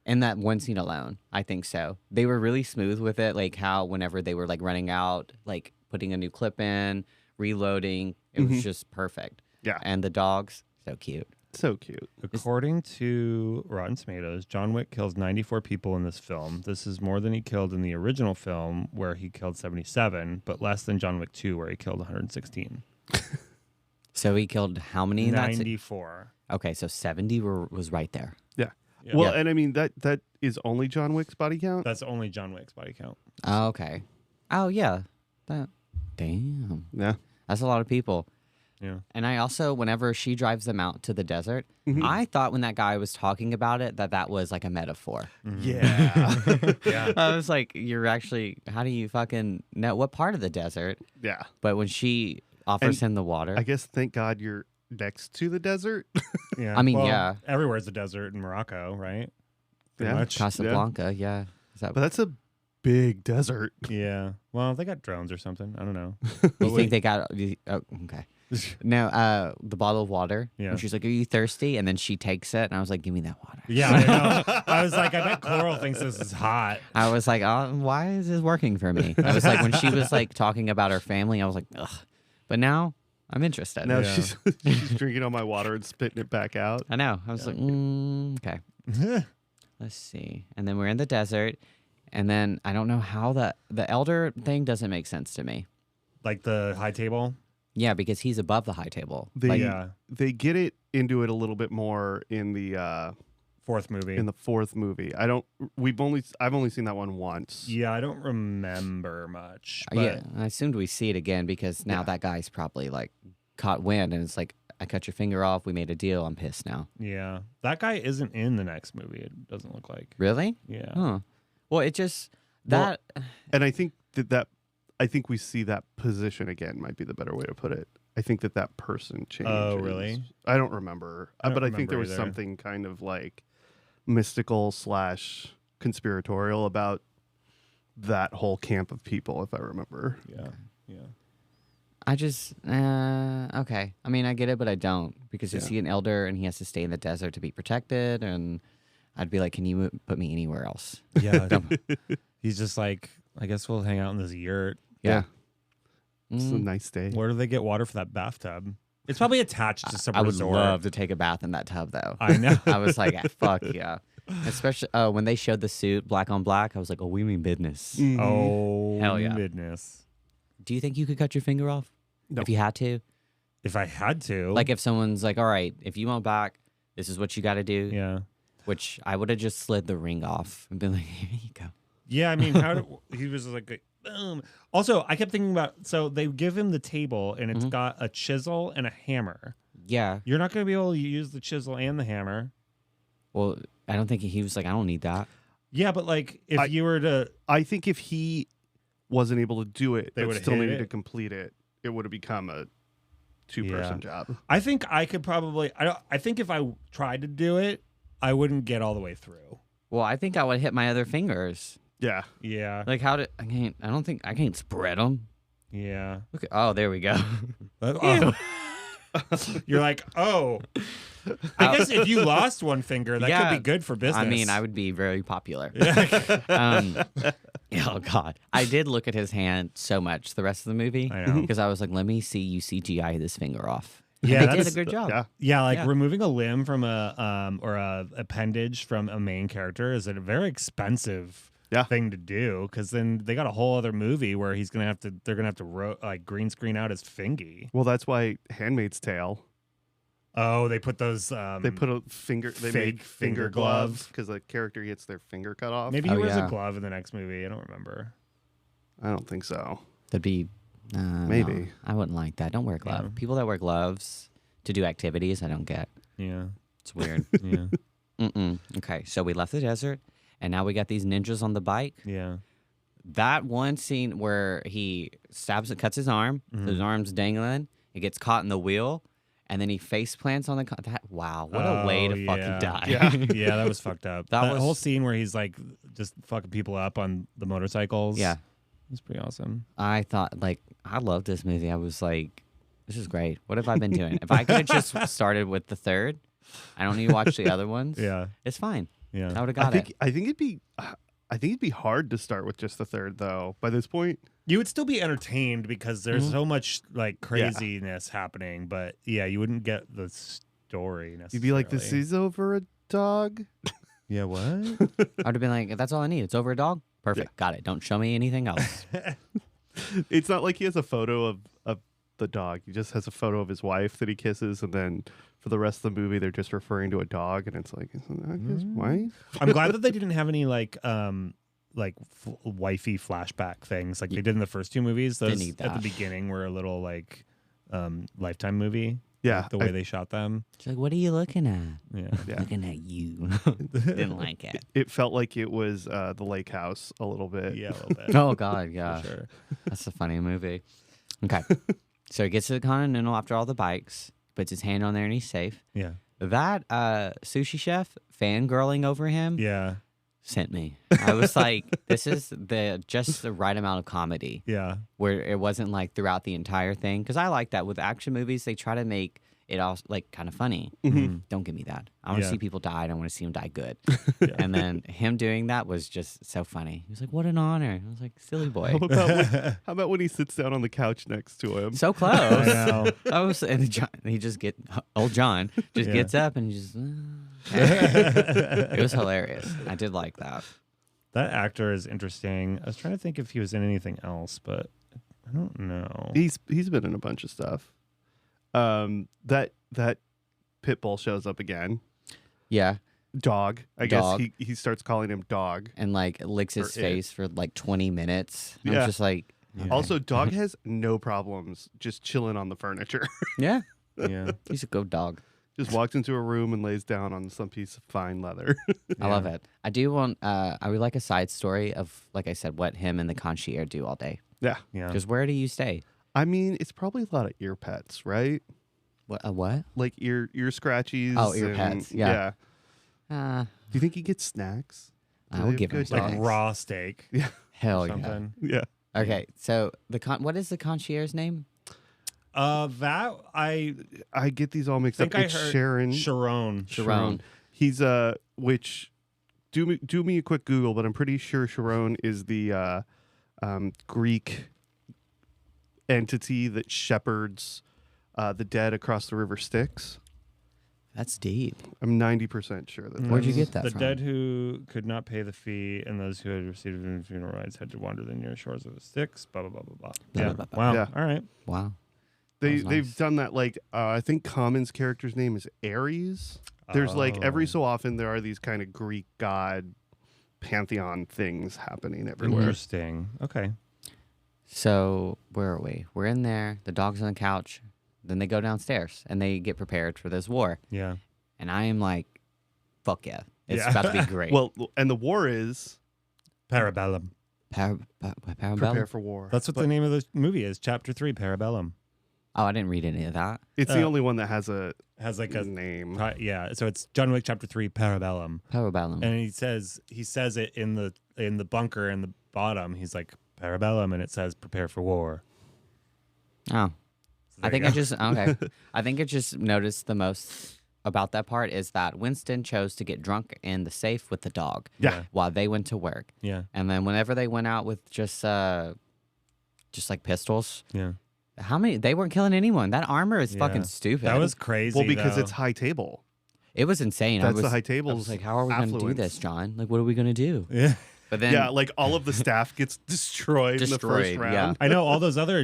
in that one scene alone. I think so. They were really smooth with it. Like how whenever they were like running out, like putting a new clip in, reloading. It was just perfect. Yeah. And the dogs, so cute. So cute. According to Rotten Tomatoes, John Wick kills 94 people in this film. This is more than he killed in the original film, where he killed 77, but less than John Wick 2, where he killed 116. So he killed how many in that? 94. Okay, so 70 was right there. Yeah. Yeah. Well, Yeah. and I mean that is only John Wick's body count. That's only John Wick's body count. Oh, okay. Oh, yeah. Damn. Yeah. That's a lot of people. Yeah. And I also, whenever she drives them out to the desert, Mhm. I thought when that guy was talking about it that was like a metaphor. Yeah. Yeah. I was like, you're actually, how do you fucking know what part of the desert? Yeah. But when she offers him the water, I guess thank God you're next to the desert. Yeah. I mean, Well, yeah. Everywhere's a desert in Morocco, right? Pretty Yeah. much. Casablanca, yeah. Is that But that's a big desert. Yeah. Well, they got drones or something. I don't know. you think they got? Oh, okay. No, the bottle of water. Yeah. And she's like, "Are you thirsty?" And then she takes it, and I was like, "Give me that water." Yeah, I know. I was like, I bet Coral thinks this is hot. I was like, "Oh, why is this working for me?" I was like, when she was like talking about her family, I was like, "Ugh," but now I'm interested. Now Yeah. she's drinking all my water and spitting it back out. I know. I was like, okay. Let's see. And then we're in the desert, and then I don't know how the elder thing doesn't make sense to me. Like the high table. Yeah, because he's above the high table. They Like, Yeah. they get it into it a little bit more in the Fourth movie. fourth movie. I've only seen that one once. Yeah, I don't remember much. But yeah, I assumed we see it again because now Yeah. that guy's probably like caught wind, and it's like, I cut your finger off. We made a deal. I'm pissed now. yeah. That guy isn't in the next movie, it doesn't look like. Really? Yeah. Huh. Well, it just Well, that. And I think I think we see that position again might be the better way to put it. I think that person changes. Oh, really? I don't remember. I don't but I think remember there was either. something kind of like mystical / conspiratorial about that whole camp of people, if I remember. Yeah. Yeah. I just okay. I mean, I get it, but I don't because is Yeah. he an elder and he has to stay in the desert to be protected? And I'd be like, can you put me anywhere else? Yeah. He's just like, I guess we'll hang out in this yurt. Yeah. It's a nice day. Where do they get water for that bathtub? It's probably attached to some I would resort. love to take a bath in that tub, though. I know. I was like, fuck yeah. Especially when they showed the suit black on black, I was like, oh, we mean business. Mhm. Oh, Hell yeah. goodness. Do you think you could cut your finger off? No. If you had to? If I had to. Like if someone's like, all right, if you want back, this is what you got to do. Yeah. Which I would have just slid the ring off and been like, here you go. Yeah, I mean, he was like, boom. Also, I kept thinking about, so they give him the table and it's got a chisel and a hammer. Yeah. You're not going to be able to use the chisel and the hammer. Well, I don't think he was like, I don't need that. Yeah, but like if you were to, I think if he wasn't able to do it, They but would've still hit needed it. to complete it, it would have become a two-person job. I think I could probably, I think if I tried to do it, I wouldn't get all the way through. Well, I think I would hit my other fingers. Yeah. Yeah. Like how did I don't think I can't spread them. Yeah. Look at, oh, there we go. Oh. You're like, oh. I guess if you lost one finger, that Yeah. could be good for business. I mean, I would be very popular. Yeah. Oh God, I did look at his hand so much the rest of the movie I know. because I was like, let me see you CGI this finger off. And Yeah, they did a that's- good job. Yeah. Yeah, like Yeah. removing a limb from a or a appendage from a main character is a very expensive thing to do because then they got a whole other movie where they're gonna have to like green screen out his fingy. Well, that's why Handmaid's Tale. Oh, they put those. They put a finger. They fake made finger finger gloves. gloves because the character gets their finger cut off. Maybe he Oh, wears yeah. a glove in the next movie. I don't remember. I don't think so. That'd be Maybe. no, I wouldn't like that. Don't wear gloves. Yeah. People that wear gloves to do activities, I don't get. Yeah, It's weird. yeah, Okay, so we left the desert, and now we got these ninjas on the bike. yeah. That one scene where he cuts his arm, Mm-hmm. his arm's dangling, it gets caught in the wheel, and then he face plants on the. Wow, what a way to fucking die. Yeah, yeah, that was fucked up. That That was- whole scene where he's like just fucking people up on the motorcycles. Yeah. it was pretty awesome. I thought, like, I loved this movie. I was like, this is great. What have I been doing? If I could have just started with the third, I don't need to watch the other ones. Yeah, It's fine. yeah. I would have I got think it. I think it'd be I think it'd be hard to start with just the third though. By this point, You would still be entertained because there's so much like craziness happening, but yeah, you wouldn't get the story necessarily. you'd be like, "This is over a dog." Yeah, what? I would have been like, that's all I need. It's over a dog. Perfect. Got it. Don't show me anything else. It's not like he has a photo of the dog. He just has a photo of his wife that he kisses, and then for the rest of the movie, they're just referring to a dog, and it's like, isn't that his wife? I'm glad that they didn't have any wifey flashback things like they did in the first two movies. Those need at the that. beginning were a little like Lifetime movie. Yeah, like, the way they shot them. She's like, what are you looking at? Yeah. Looking at you. Didn't like it. It felt like it was the Lake House a little bit. Yeah, a little bit. Oh, God. Yeah. For sure. That's a funny movie. Okay. So he gets to the Continental after all the bikes, puts his hand on there, and he's safe. Yeah. That sushi chef fangirling over him Yeah. sent me. I was like, this is just the right amount of comedy Yeah. where it wasn't like throughout the entire thing. Because I like that with action movies, they try to make it all like kind of funny. Don't give me that. I want to Yeah. see people die. I don't want to see them die good. Yeah. And then him doing that was just so funny. He was like, what an honor. I was like, silly boy. How about when he sits down on the couch next to him? So close. I know. I was, and old John just Yeah. gets up and just. It was hilarious. I did like that. That actor is interesting. I was trying to think if he was in anything else, but I don't know. He's been in a bunch of stuff. That Pitbull shows up again. Yeah, Dog. I Dog. guess he starts calling him Dog. and like licks his Or it. face for like 20 minutes. I Yeah. was just like, Yeah. Also, Dog has no problems just chilling on the furniture. yeah, Yeah. he's a good dog. Just walks into a room and lays down on some piece of fine leather. I love it. I do want. I would like a side story of, like I said, what him and the concierge do all day. Yeah. Yeah. Because where do you stay? I mean, it's probably a lot of ear pets, right? What? Like ear scratchies. Oh, ear and- pets, yeah. Do you think he gets snacks? I would give him good like dogs. dogs? raw steak. Hell or yeah. something. Yeah. Okay, so what is the concierge's name? That I I get these all mixed up. think I It's heard Sharon. Sharon. He's which do me a quick Google, but I'm pretty sure Sharon is the Greek entity that shepherds the dead across the river Styx. That's deep. I'm 90% sure that. Where'd you that's- get that the from? dead who could not pay the fee and those who had received funeral rites had to wander the near shores of the Styx. Blah blah blah blah blah. Blah, Yeah. blah, blah, Wow. Yeah. All right. Wow. They've nice. done that like I think Common's character's name is Ares. There's like every Oh. so often there are these kind of Greek god pantheon things happening everywhere. Interesting. Okay. So where are we? We're in there. The dog's on the couch. Then they go downstairs and they get prepared for this war. Yeah. And I am like, fuck yeah. It's Yeah. about to be great. Well, and the war is Parabellum. Parabellum? prepare for war. That's what the name of the movie is. Chapter 3, Parabellum. Oh, I didn't read any of that. It's the only one that has a Has like a name. yeah. So it's John Wick Chapter 3, Parabellum. Parabellum. And he says it in the bunker in the bottom. He's like Parabellum, and it says prepare for war. Oh. So I there think you I go. just okay. I think I just noticed the most about that part is that Winston chose to get drunk in the safe with the dog. Yeah. While they went to work. Yeah. And then whenever they went out with just like pistols, Yeah. how many they weren't killing anyone. That armor is Yeah. fucking stupid. That was crazy. Well, because though. it's high table. it was insane. That's I the high was tables. like, how are we gonna do affluence. this, John? Like what are we gonna do? Yeah. But then Yeah, like all of the staff gets destroyed in the first Destroyed, round. yeah. I know all those other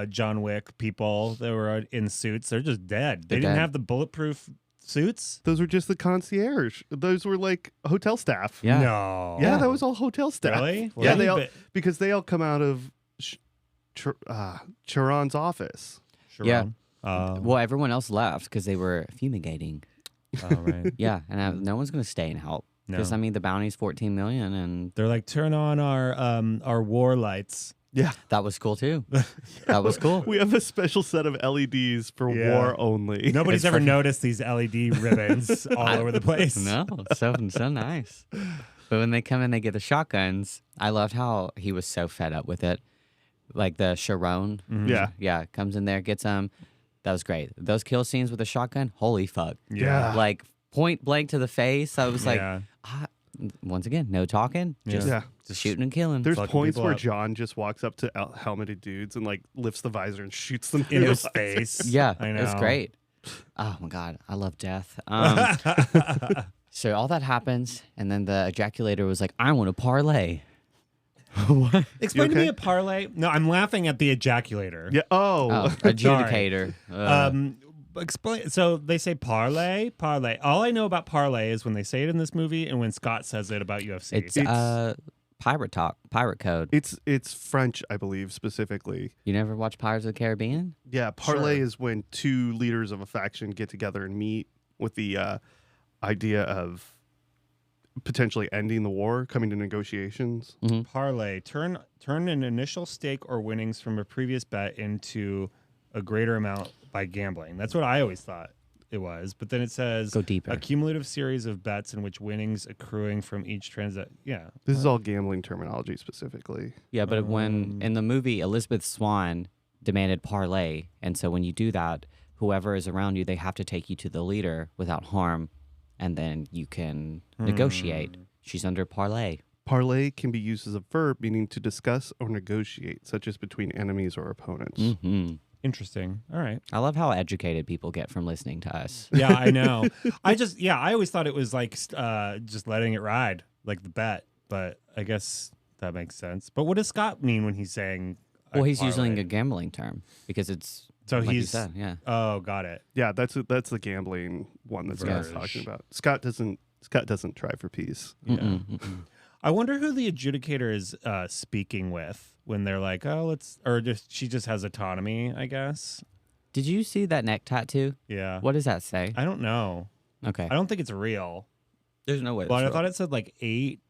John Wick people that were in suits. They're just dead. They They're didn't dead. have the bulletproof suits. Those were just the concierge. Those were like hotel staff. Yeah. No. Yeah, that was all hotel staff. Really? Yeah, Well, they all but- because they all come out of Charon's office. Yeah. Sharon. well, everyone else left because they were fumigating. Oh, right. Yeah, and no one's gonna stay and help because No. I mean the bounty's 14 million, and They're like, turn on our war lights. Yeah, that was cool too. That was cool. we have a special set of LEDs for Yeah. war only. Nobody's ever noticed these LED ribbons all over the place. No, so nice. But when they come in, they get the shotguns. I loved how he was so fed up with it. Like the Sharon, Yeah. comes in there, gets them. That was great. Those kill scenes with the shotgun, holy fuck! Yeah. Like point blank to the face. I was like, Yeah. once again, no talking, just, Yeah. just shooting and killing. There's Fucking points people where up. John just walks up to helmeted dudes and like lifts the visor and shoots them In through his the visor. face. Yeah, I know. it's great. Oh my god, I love death. So all that happens, and then the ejaculator was like, "I want to parlay." What? Explain to okay? me a parlay. No, I'm laughing at the ejaculator. Yeah. Oh, Oh. adjudicator. Explain. So they say parlay. All I know about parlay is when they say it in this movie and when Scott says it about UFC. It's pirate talk, pirate code. It's French, I believe, specifically. You never watch Pirates of the Caribbean? Yeah, parlay Sure. is when two leaders of a faction get together and meet with the idea of potentially ending the war, coming to negotiations. Parlay. Turn an initial stake or winnings from a previous bet into a greater amount by gambling. That's what I always thought it was. But then it says Go deeper. a cumulative series of bets in which winnings accruing from each transaction. Yeah. This is all gambling terminology specifically. Yeah, but when in the movie, Elizabeth Swann demanded parlay, and so when you do that, whoever is around you, they have to take you to the leader without harm, and then you can negotiate. She's under parlay. Parlay can be used as a verb meaning to discuss or negotiate, such as between enemies or opponents. Hmm Interesting. All right. I love how educated people get from listening to us. Yeah, I know. I always thought it was like just letting it ride, like the bet. But I guess that makes sense. But what does Scott mean when he's saying? Well, he's parlay? using a gambling term because it's So like you he's said, yeah. Oh, got it. Yeah, that's the gambling one that Scott's Verge. talking about. Scott doesn't try for peace. Yeah. Mm-mm. I wonder who the adjudicator is speaking with when they're like, oh, she just has autonomy, I guess. Did you see that neck tattoo? Yeah. What does that say? I don't know. Okay. I don't think it's real. There's no way. But I thought it said like 8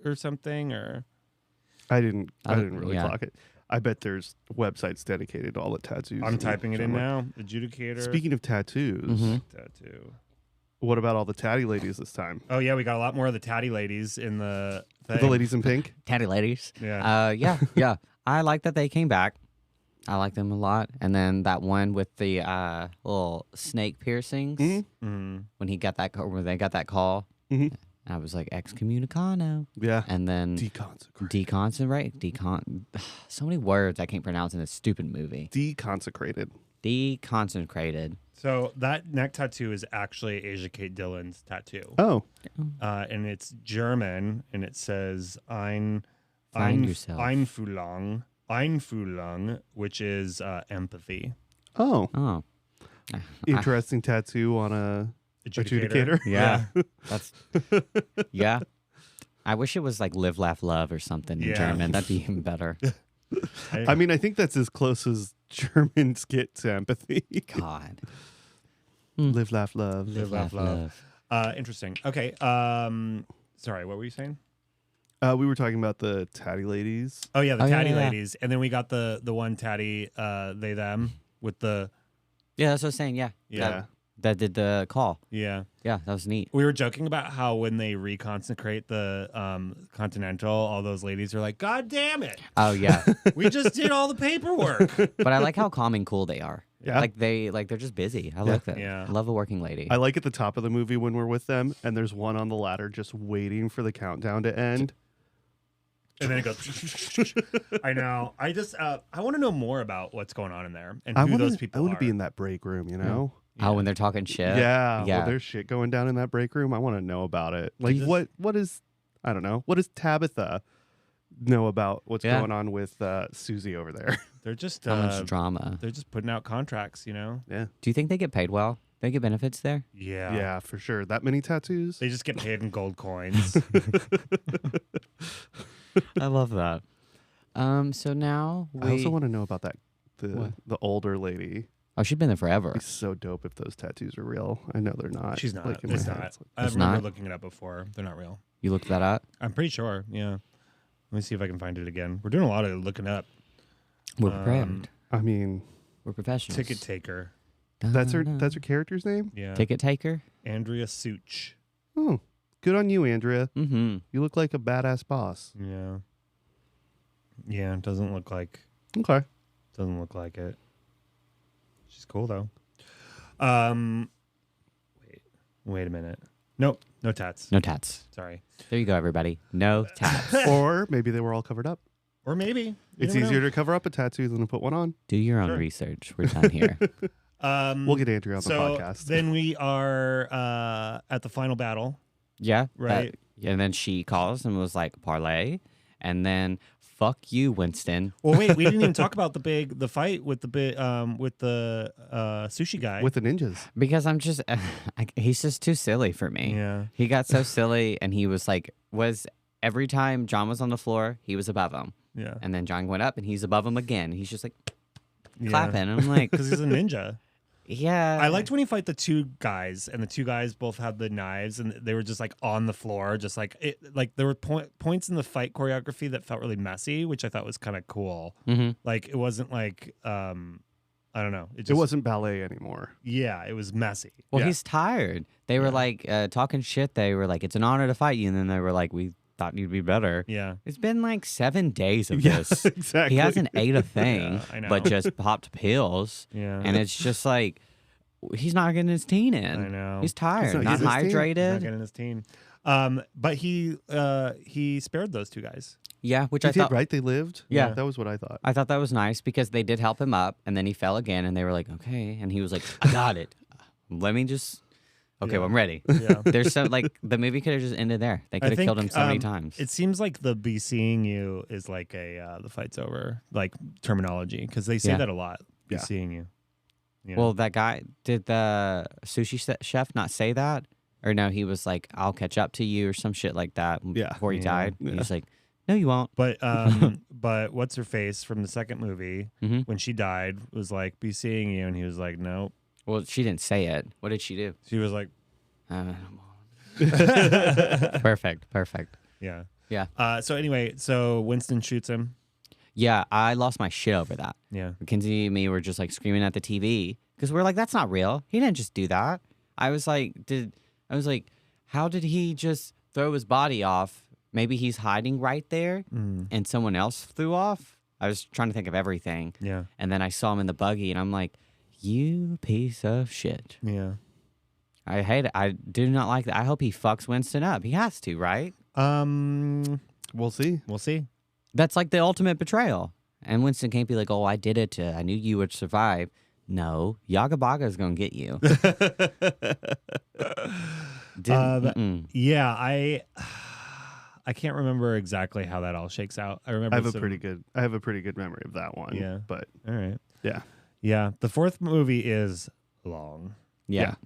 or something, or I didn't really yeah. clock it. I bet there's websites dedicated to all the tattoos. I'm and typing it in genre. now. Adjudicator. Speaking of tattoos, Mhm. tattoo. what about all the tatty ladies this time? Oh yeah, we got a lot more of the tatty ladies in the thing. The ladies in pink? Tatty ladies. Yeah. Yeah. I like that they came back. I like them a lot. And then that one with the little snake piercings Mhm. Mhm. when they got that call. Mhm. I was like excommunicado. Yeah. And then Deconsecrated. so many words I can't pronounce in this stupid movie. Deconsecrated. Deconsecrated. So that neck tattoo is actually Asia Kate Dillon's tattoo. Oh. And it's German, and it says Find yourself. Einfühlung, which is empathy. Oh. Oh. Interesting tattoo on a adjudicator. Yeah. That's yeah. I wish it was like live, laugh, love or something in Yeah. German. That'd be even better. I mean, I think that's as close as Germans get to empathy. God. Live, laugh, love. Live, laugh, love. Interesting. Okay. Sorry, what were you saying? We were talking about the tatty ladies. Oh yeah, the Oh, yeah, tatty yeah, yeah. ladies, and then we got the one tatty, they them with the Yeah, that's what I was saying. Yeah. Yeah. That did the call. yeah. Yeah, that was neat. We were joking about how when they reconsecrate the Continental, all those ladies are like, "God damn it, Oh yeah. we just did all the paperwork." But I like how calm and cool they are. Yeah. Like they're just busy. I like that. Yeah. I love a working lady. I like at the top of the movie when we're with them and there's one on the ladder just waiting for the countdown to end. And then it goes. I know. I just I want to know more about what's going on in there and I who wanna, those people I want are. to be in that break room, you know? Oh, when they're talking shit. Yeah. Yeah. Well, there's shit going down in that break room. I want to know about it. Like you- what is I don't know. What does Tabitha know about what's Yeah. going on with Susie over there? They're just How much drama. they're just putting out contracts, you know. Yeah. Do you think they get paid well? They get benefits there? Yeah. Yeah, for sure. That many tattoos? They just get paid in gold coins. I love that. So now we. I also want to know about that What? the older lady. Oh, she's been there forever. It'd be so dope if those tattoos are real. I know they're not. She's not. Like, in my It's head, not. it's like- I It's remember not? looking it up before. They're not real. You looked that up? I'm pretty sure. Yeah. Let me see if I can find it again. We're doing a lot of looking up. We're prepared. I mean, We're professionals. Ticket taker. that's her character's name? Yeah. Ticket taker? Andrea Such. Oh, good on you, Andrea. Mm-hmm. You look like a badass boss. Yeah. Yeah. Doesn't look like Okay. it. She's cool though. Wait a minute. Nope, no tats. No tats. Sorry. There you go, everybody. No tats. Or maybe they were all covered up. Or maybe It's easier to cover up a tattoo than to put one on. Do your own research. We're done here. We'll get Andrew on the So podcast. then we are at the final battle. Yeah. Right. And then she calls and was like, parlay. And then, fuck you, Winston. Well, wait, we didn't even talk about the fight with the sushi guy. With the ninjas. Because I'm just, he's just too silly for me. Yeah. He got so silly and he was like, every time John was on the floor, he was above him. Yeah. And then John went up and he's above him again. He's just like Yeah. clapping. And I'm like, Because he's a ninja. yeah. I liked when he fight the two guys, and the two guys both had the knives, and they were just like on the floor, just like like there were points in the fight choreography that felt really messy, which I thought was kind of cool. Mm-hmm. Like it wasn't like I don't know. It wasn't ballet anymore. Yeah, it was messy. Well, Yeah. he's tired. They were like talking shit. They were like, it's an honor to fight you. And then they were like, we thought you'd be better. Yeah. It's been like 7 days of this. Exactly. He hasn't ate a thing, Yeah, I know. but just popped pills. Yeah. And it's just like, he's not getting his teen in. I know. He's tired, not not getting his teen. He's not hydrated. getting his team. But he spared those two guys. Yeah, which He I did, thought. right? They lived? Yeah. That was what I thought. I thought that was nice because they did help him up, and then he fell again, and they were like, okay, and he was like, I got it. Let me just. Okay, well, I'm ready. Yeah. There's so like the movie could have just ended there. They could have killed him so many times. It seems like the "be seeing you" is like a the fight's over like terminology, because they say Yeah. that a lot. Be Yeah. seeing you. You know? Well, that guy, did the sushi chef not say that? Or no, he was like, I'll catch up to you or some shit like that Yeah. before he Yeah. died. Yeah. He was like, no, you won't. but what's her face from the second movie Mhm. when she died was like, "Be seeing you," and he was like, "Nope." Well, she didn't say it. What did she do? She was like, Perfect. "Yeah, Yeah. So anyway, so Winston shoots him. Yeah, I lost my shit over that. Yeah. Kenzie and me were just like screaming at the TV because we're like, that's not real. He didn't just do that. I was like, how did he just throw his body off? Maybe he's hiding right there and someone else flew off. I was trying to think of everything. Yeah. And then I saw him in the buggy and I'm like, you piece of shit. Yeah. I hate it. I do not like that. I hope he fucks Winston up. He has to, right? We'll see. We'll see. That's like the ultimate betrayal. And Winston can't be like, oh, I did it. I knew you would survive. No, Yaga Baga is going to get you. Yeah, I can't remember exactly how that all shakes out. I remember I have a pretty good memory of that one. Yeah. But All right. yeah. Yeah, the fourth movie is long, Yeah.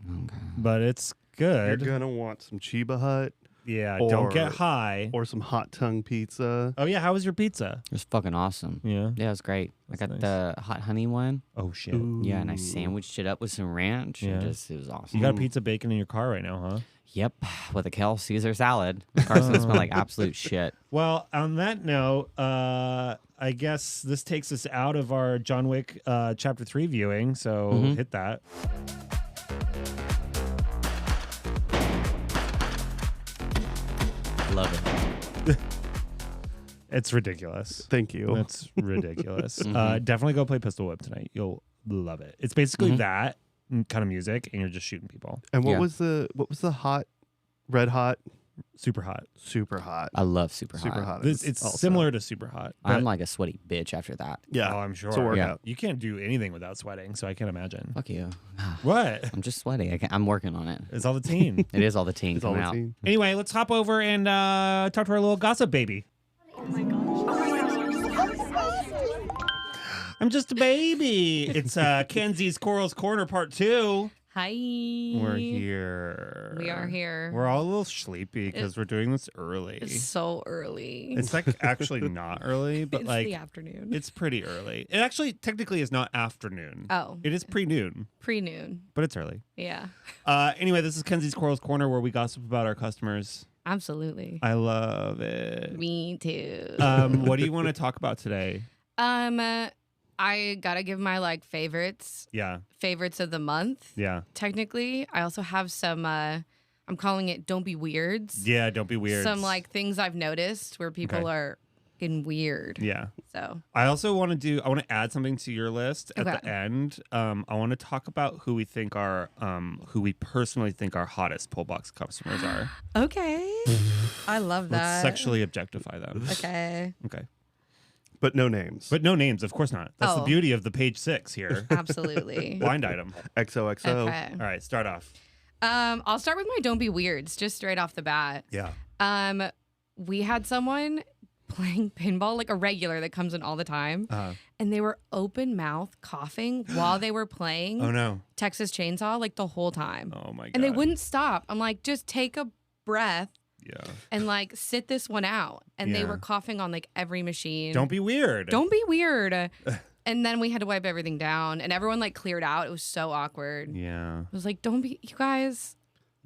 but it's You're good. gonna want some Chiba Hut Yeah, don't get or- high. or some hot tongue pizza. Oh yeah, how was your pizza? It was fucking awesome. Yeah. Yeah, it was great. That's I got nice. the hot honey one. Oh shit. Yeah, and I sandwiched it up with some ranch. Yeah. And it was awesome. You got pizza bacon in your car right now, huh? Yep, with a kale Caesar salad. Carson smelled like absolute shit. Well, on that note, I guess this takes us out of our John Wick Chapter 3 viewing, so hit that. Love it. It's ridiculous. Thank you. It's ridiculous. Definitely go play Pistol Whip tonight. You'll love it. It's basically that kind of music, and you're just shooting people. And what Yeah. was the hot, red hot, Super hot. super hot? I love super hot. Super hot. It's also. similar to Super Hot. I'm but- like a sweaty bitch after that. Yeah. Oh, I'm sure. It's a workout. You can't do anything without sweating, so I can't imagine. Fuck you. What? I'm just sweaty. I'm working on it. It's all the team. It is all the teen It's all coming the out. team. Anyway, let's hop over and talk to our little gossip baby. I'm just a baby. It's Kenzie's Coral's Corner Part 2. Hi. We're here. We are here. We're all a little sleepy because we're doing this early. It's so early. It's like actually not early, but It's like the afternoon. it's pretty early. It actually technically is not afternoon. Oh. It is pre-noon, Pre-noon. but it's early. Yeah. Anyway, this is Kenzie's Coral's Corner where we gossip about our customers. Absolutely. I love it. Me too. What do you want to talk about today? I gotta give my favorites of the month. Yeah. Technically, I also have some. I'm calling it "Don't be weirds." Yeah, don't be weird. Some things I've noticed where people Okay. are fucking weird. Yeah. So I also want to add something to your list at the end. I want to talk about who we personally think our hottest pullbox customers are. Okay. I love that. Let's sexually objectify them. Okay. Okay. But no names. But no names, of course not. That's the beauty of the page 6 here. Absolutely. Blind item. XOXO. Okay. All right, start off. I'll start with my don't be weirds, just straight off the bat. Yeah. We had someone playing pinball, like a regular that comes in all the time, and they were open mouth coughing while they were playing. Oh no. Texas Chainsaw, like the whole time. Oh my god. And they wouldn't stop. I'm like, just take a breath. Yeah. And like sit this one out. And they were coughing on like every machine. Don't be weird. Don't be weird. And then we had to wipe everything down and everyone like cleared out. It was so awkward. Yeah. I was like, don't be, you guys.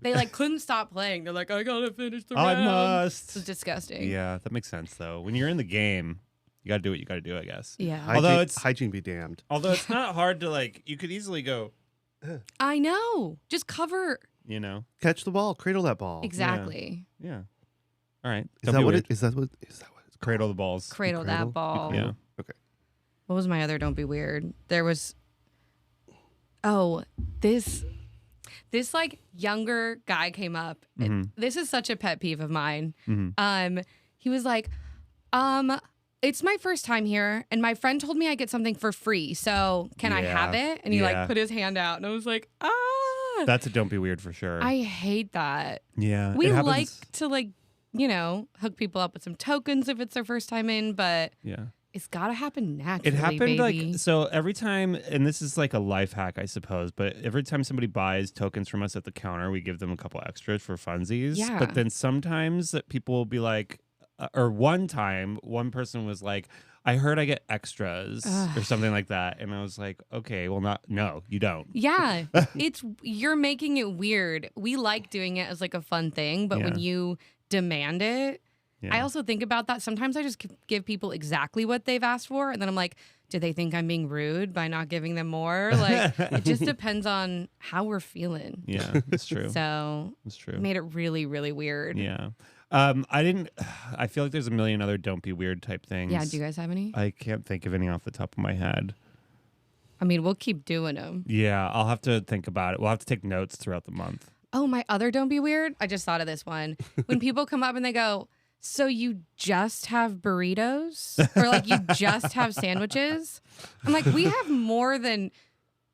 They like couldn't stop playing. They're like, I gotta finish the round. I must. It was disgusting. Yeah, that makes sense though. When you're in the game, you gotta do what you gotta do, I guess. Yeah. Although hygiene be damned. Although it's not hard to like, you could easily go. I know. Just cover. You know. Catch the ball. Cradle that ball. Exactly. Yeah. All right. Is that what it's Cradle the balls. Cradle that ball. Yeah. Okay. What was my other don't be weird? There was this like younger guy came up. And this is such a pet peeve of mine. He was like, it's my first time here and my friend told me I get something for free. So can I have it? And he like put his hand out and I was like, That's a don't be weird for sure. I hate that. Yeah. We like to like, hook people up with some tokens if it's their first time in, but it's got to happen naturally. It happened baby. like, so every time, and this is like a life hack, I suppose, but every time somebody buys tokens from us at the counter, we give them a couple extras for funsies. Yeah. But then sometimes that people will be like, or one time, one person was like, I heard I get extras or something like that. And I was like, okay, well, no, you don't. Yeah. You're making it weird. We like doing it as like a fun thing, but when you demand it, I also think about that. Sometimes I just give people exactly what they've asked for. And then I'm like, do they think I'm being rude by not giving them more? Like, it just depends on how we're feeling. Yeah, that's true. So that's true. It made it really, really weird. Yeah. I feel like there's a million other don't be weird type things. Yeah. Do you guys have any? I can't think of any off the top of my head. I mean, we'll keep doing them. Yeah, I'll have to think about it. We'll have to take notes throughout the month. Oh, my other don't be weird. I just thought of this one. When people come up and they go, so you just have burritos? Or like you just have sandwiches? I'm like, we have more than...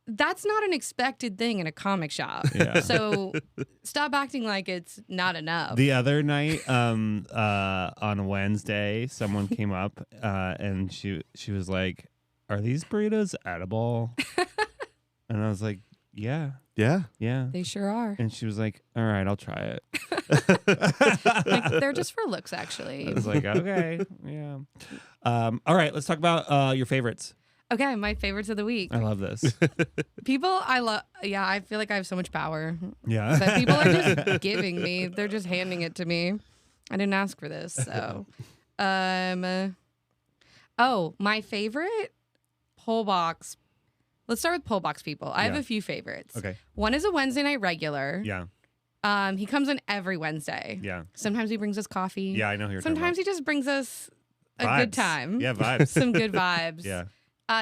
That's not an expected thing in a comic shop. Yeah. So stop acting like it's not enough. The other night, on Wednesday, someone came up and she was like, "Are these burritos edible?" And I was like, "Yeah, yeah." They sure are. And she was like, "All right, I'll try it." Like, they're just for looks, actually. I was like, "Okay, yeah." All right, let's talk about your favorites. Okay, my favorites of the week. I love this. People I love. Yeah, I feel like I have so much power. Yeah. But people are just giving me. They're just handing it to me. I didn't ask for this. So, my favorite pullbox. Let's start with pullbox people. I have a few favorites. Okay. One is a Wednesday night regular. Yeah. He comes in every Wednesday. Yeah. Sometimes he brings us coffee. Yeah, I know who you're talking Sometimes about. he just brings us a Vibes. good time. Yeah, vibes. Some good vibes. Yeah.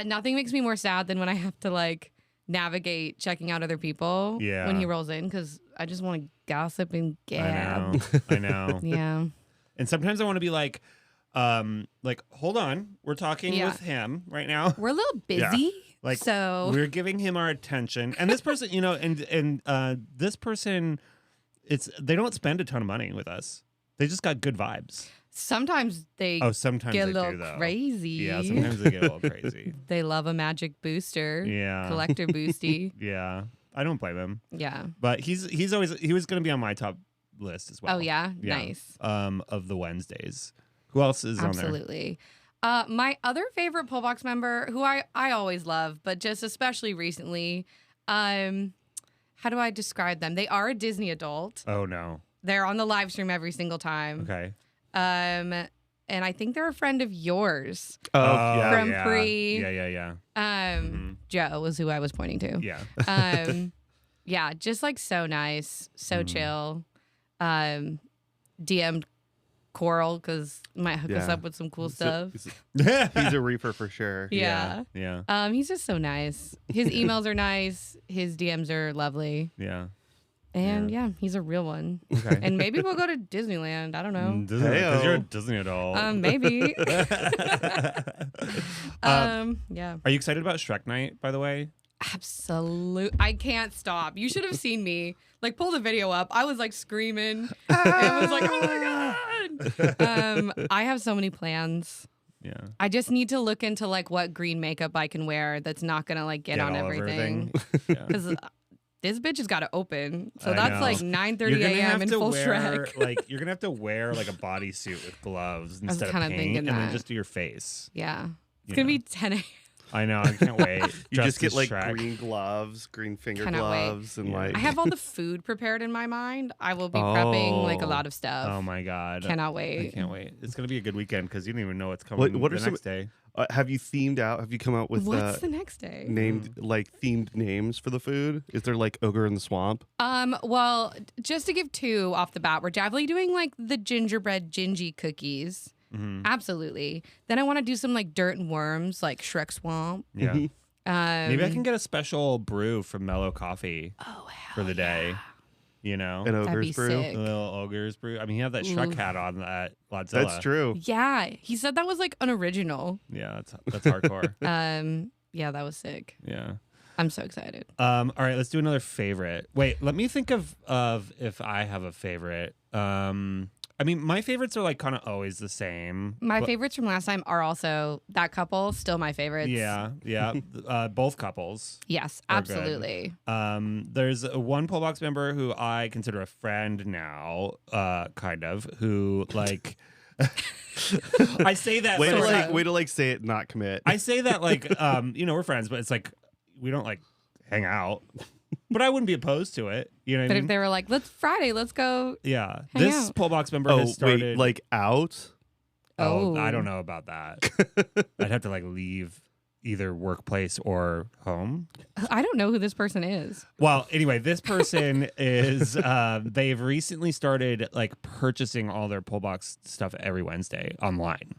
Nothing makes me more sad than when I have to like navigate checking out other people when he rolls in, because I just want to gossip and gab. I know. Yeah. And sometimes I want to be like, hold on, we're talking with him right now. We're a little busy. Like, so we're giving him our attention. And this person, this person, they don't spend a ton of money with us. They just got good vibes. Sometimes they sometimes get they a little do, though. crazy. Yeah, sometimes they get a little crazy. They love a magic booster. Yeah. Collector boosty. Yeah. I don't blame him. Yeah. But he was going to be on my top list as well. Oh, yeah? Nice. Of the Wednesdays. Who else is on there? Absolutely. My other favorite pullbox member, who I always love, but just especially recently, how do I describe them? They are a Disney adult. Oh, no. They're on the live stream every single time. Okay. And I think they're a friend of yours. Oh, yeah. From yeah. pre. Yeah. Joe was who I was pointing to. Yeah. Yeah, just like so nice, so chill. DM'd Coral because might hook us Yeah. up with some cool stuff. He's a reefer for sure. Yeah. Yeah. He's just so nice. His emails are nice. His DMs are lovely. Yeah. And yeah, he's a real one. Okay. And maybe we'll go to Disneyland. I don't know. Because you're a Disney adult. Maybe. Yeah. Are you excited about Shrek Night, by the way? Absolute. I can't stop. You should have seen me. Like, pull the video up. I was like screaming. I was like, oh my God. I have so many plans. Yeah. I just need to look into like what green makeup I can wear that's not gonna like get on all over everything. Yeah. Because this bitch has got to open. So I that's know. like 9:30 a.m. in full Shrek. Like you're gonna have to wear like a bodysuit with gloves instead of kinda paint, thinking and then that. just do your face. Yeah. It's You going to know. be 10 a.m. I know. I can't wait. You Dressed just get as like Shrek. green gloves, green finger Cannot wait. gloves, and Yeah. like I have all the food prepared in my mind. I will be prepping like a lot of stuff. Oh my god! Cannot I wait. can't wait. It's gonna be a good weekend because you don't even know what's coming. What are the some- next day? have you themed out? Have you come out with What's the next day? named like themed names for the food? Is there like ogre in the swamp? Well, just to give two off the bat, we're definitely doing like the gingerbread gingy cookies. Mm-hmm. Absolutely. Then I want to do some like dirt and worms, like Shrek Swamp. Yeah. Mm-hmm. Maybe I can get a special brew from Mellow Coffee for the day. You know, An That'd ogre's be brew? sick. a little ogre's brew. I mean, he had that Shrek Oof. hat on that Godzilla. That's true. Yeah, he said that was like an original. Yeah, that's hardcore. Yeah, that was sick. Yeah. I'm so excited. All right, let's do another favorite. Wait, let me think of if I have a favorite. I mean, my favorites are like kind of always the same. My but- favorites from last time are also that couple, still my favorites. Yeah, yeah. Both couples. Yes, are good. absolutely. There's one pullbox member who I consider a friend now, kind of, who like. I say that Way to like, like way to like say it, not commit. I say that like we're friends, but it's like we don't like hang out. But I wouldn't be opposed to it. You know what But I if mean? they were like, let's Friday, let's go. Yeah. hang This out. pullbox member oh has started wait, like out? Oh, I Oh. don't know about that. I'd have to like leave either workplace or home. I don't know who this person is. Well, anyway, this person is they've recently started like purchasing all their pullbox stuff every Wednesday online,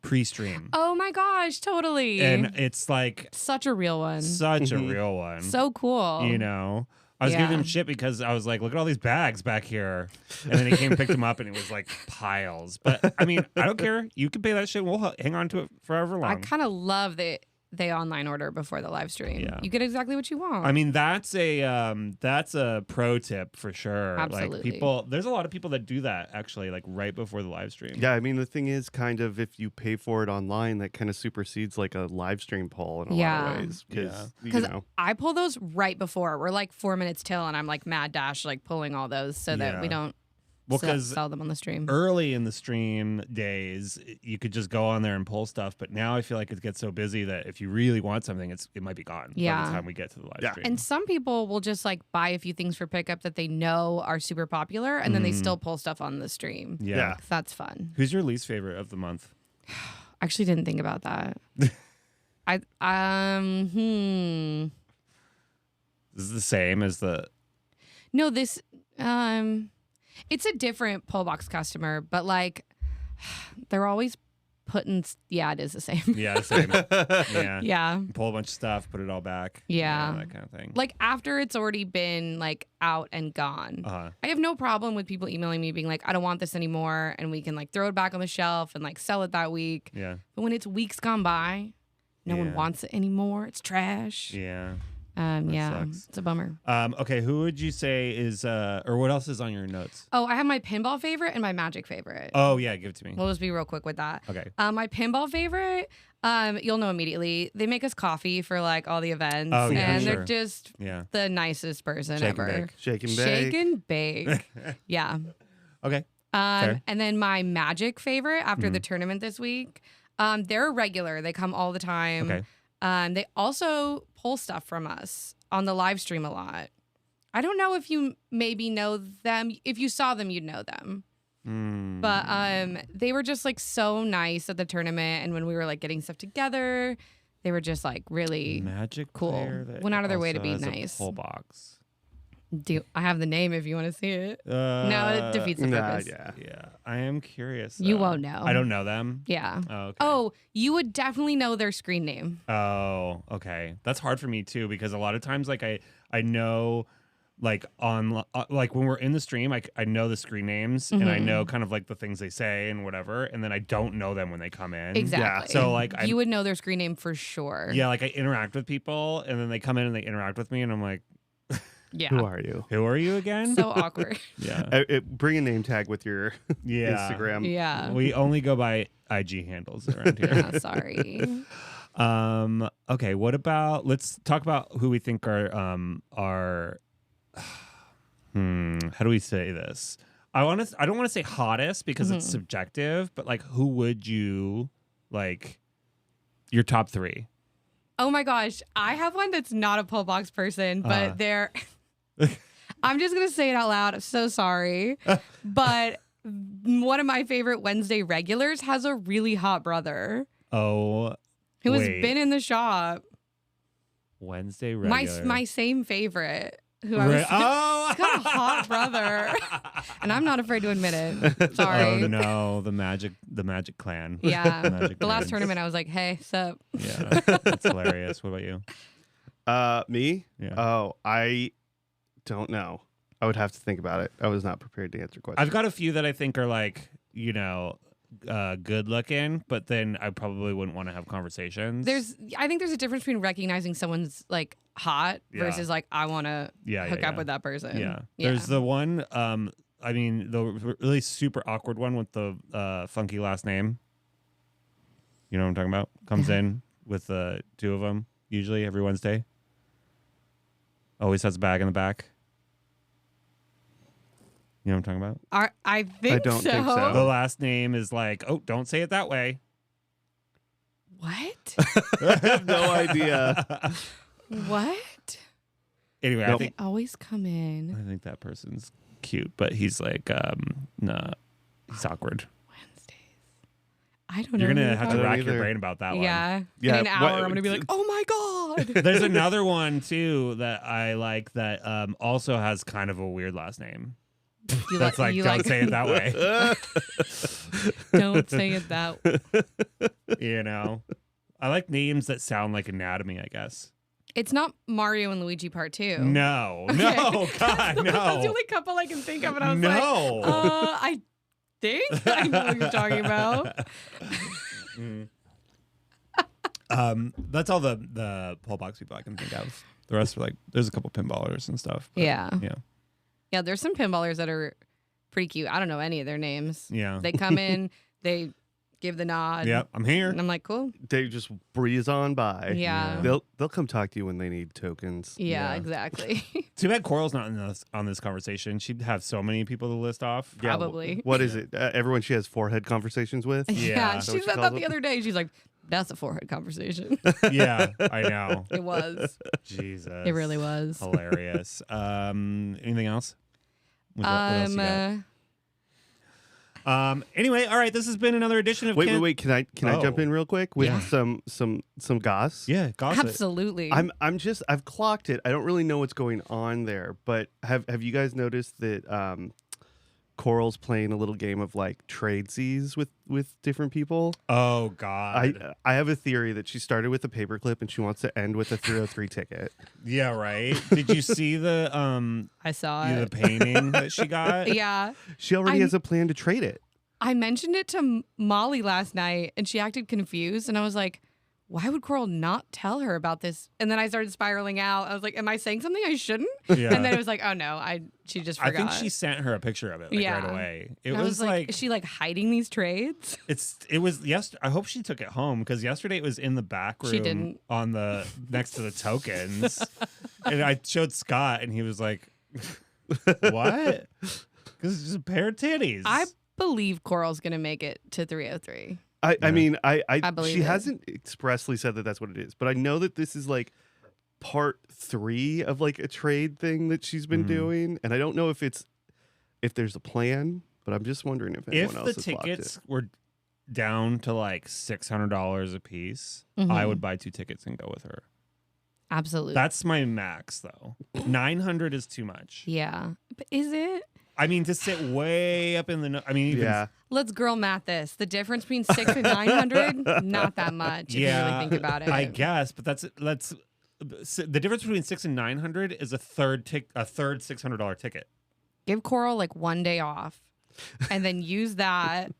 pre-stream. Oh my gosh, totally. And it's like Such a real one. such a Mhm. real one. So cool. You know, I was giving Yeah. him shit because I was like, look at all these bags back here. And then he came and picked them up and it was like piles. But I mean, I don't care. You can pay that shit. We'll hang on to it forever long. I kind of love that they online order before the live stream. Yeah. You get exactly what you want. I mean, that's a pro tip for sure. Like Absolutely. there's a lot of people that do that actually, like right before the live stream. Yeah, I mean the thing is kind of if you pay for it online, that kind of supersedes like a live stream poll in a lot Yeah. of ways. Because you Because know. I pull those right before. We're like 4 minutes till, and I'm like mad dash, like pulling all those so that we Yeah. don't Well, because sell them on the stream. early in the stream days, you could just go on there and pull stuff. But now I feel like it gets so busy that if you really want something, it might be gone by Yeah. the time we get to the live Yeah. stream. And some people will just like buy a few things for pickup that they know are super popular, and then they still pull stuff on the stream. yeah. Yeah. So that's fun. Who's your least favorite of the month? I actually didn't think about that. This is the same as the. No, this it's a different pullbox customer, but like they're always putting yeah, it is the same. Yeah, the same. Yeah. Yeah. Pull a bunch of stuff, put it all back. Yeah. That kind of thing. Like after it's already been like out and gone. I have no problem with people emailing me being like, I don't want this anymore, and we can like throw it back on the shelf and like sell it that week. Yeah. But when it's weeks gone by, no one Yeah. wants it anymore. It's trash. Yeah. Yeah, sucks. it's a bummer. Okay, who would you say is or what else is on your notes? Oh, I have my pinball favorite and my magic favorite. Oh yeah, give it to me. We'll just be real quick with that. Okay. My pinball favorite, you'll know immediately. They make us coffee for like all the events, Oh, yeah, and sure. they're just Yeah. the nicest person Shake and ever. bake. Shake and bake. Shake and bake. Yeah. Okay. Fair. And then my magic favorite after the tournament this week, they're a regular. They come all the time. Okay. They also pull stuff from us on the live stream a lot. I don't know if you maybe know them. If you saw them, you'd know them. But they were just like so nice at the tournament, and when we were like getting stuff together, they were just like really Magic cool. player that Went out of their way to also be has a nice. pull box. I have the name if you want to see it. No, it defeats the purpose. Yeah. I am curious. You won't know. I don't know them. Yeah. Oh, okay. Oh, you would definitely know their screen name. Oh, okay. That's hard for me too because a lot of times, like I know, like on like when we're in the stream, I know the screen names and I know kind of like the things they say and whatever, and then I don't know them when they come in. Exactly. So like you would know their screen name for sure. Yeah, like I interact with people and then they come in and they interact with me and I'm like, yeah. Who are you? Who are you again? So awkward. Yeah. Bring a name tag with your Instagram. Yeah. We only go by IG handles around here. Yeah, sorry. Okay, what about let's talk about who we think are how do we say this? I don't want to say hottest because it's subjective, but like who would you like your top 3? Oh my gosh. I have one that's not a pullbox person, but they're I'm just gonna say it out loud. I'm so sorry. But one of my favorite Wednesday regulars has a really hot brother. Oh, who has been in the shop. Wednesday regular. My same favorite. Who I was, he's got a hot brother, and I'm not afraid to admit it. Sorry. Oh no, the magic clan. Yeah, the last tournament I was like, "Hey, sup?" Yeah, that's hilarious. What about you? Me? Yeah. Oh, I don't know. I would have to think about it. I was not prepared to answer questions. I've got a few that I think are like, good looking, but then I probably wouldn't want to have conversations. I think there's a difference between recognizing someone's like hot versus like I want to hook up with that person. Yeah. There's the one, the really super awkward one with the funky last name. You know what I'm talking about? Comes in with the 2 of them, usually every Wednesday. Always has a bag in the back. You know what I'm talking about? I don't think so. The last name is like, oh, don't say it that way. What? I have no idea. What? Anyway, Nope. I think They always come in. I think that person's cute, but he's like, nah, he's awkward. Wednesdays. I don't know. You're gonna have to don't rack your either. brain about that one. Yeah. Yeah, In an hour, I'm gonna be like, oh my god. There's another one too that I like that also has kind of a weird last name. That's like, don't say it that way. Don't say it that way. I like names that sound like anatomy, I guess. It's not Mario and Luigi Part 2. No, Okay. no, God, That's the no. only couple I can think of, and I was No. like, I think I know what you're talking about. That's all the pullbox people I can think of. The rest are like, there's a couple pinballers and stuff. But, Yeah. Yeah. Yeah, there's some pinballers that are pretty cute. I don't know any of their names. Yeah. They come in, they give the nod. Yep, I'm here. And I'm like, cool. They just breeze on by. Yeah. They'll come talk to you when they need tokens. Yeah, exactly. Too bad Coral's not on this conversation. She'd have so many people to list off. Yeah, Probably. What is it? Everyone she has forehead conversations with? Yeah. Is that She what said calls that it? the other day. She's like, that's a forehead conversation. Yeah, I know. It was. Jesus. It really was. Hilarious. Anything else? What else you got? Anyway, all right. This has been another edition of Wait. Can I jump in real quick with Yeah. some goss? Yeah, gossip. Absolutely. I've clocked it. I don't really know what's going on there, but have you guys noticed that Coral's playing a little game of like tradesies with different people? Oh God. I have a theory that she started with a paperclip and she wants to end with a 303 ticket. Yeah, right. Did you see the I saw the it. painting that she got? Yeah. She already has a plan to trade it. I mentioned it to Molly last night and she acted confused. And I was like, why would Coral not tell her about this? And then I started spiraling out. I was like, am I saying something I shouldn't? Yeah. And then it was like, oh no, she just forgot. I think she sent her a picture of it Yeah. right away. It And I was like is she like hiding these trades? it was I hope she took it home because yesterday it was in the back room She didn't. on the next to the tokens. And I showed Scott and he was like, what? Because it's just a pair of titties. I believe Coral's going to make it to 303. I mean, I believe she it. hasn't expressly said that that's what it is, but I know that this is like part 3 of like a trade thing that she's been doing, and I don't know if there's a plan, but I'm just wondering if anyone else the has locked it. tickets were down to like $600 a piece, Mm-hmm. I would buy 2 tickets and go with her. Absolutely. That's my max, though. 900 is too much. Yeah. But is it? I mean, to sit way up in the... I mean, even... Yeah. Let's girl math this. The difference between 6 and 900, not that much if you really think about it. I guess, but that's the difference between 6 and 900 is a third $600 ticket. Give Coral like 1 day off and then use that.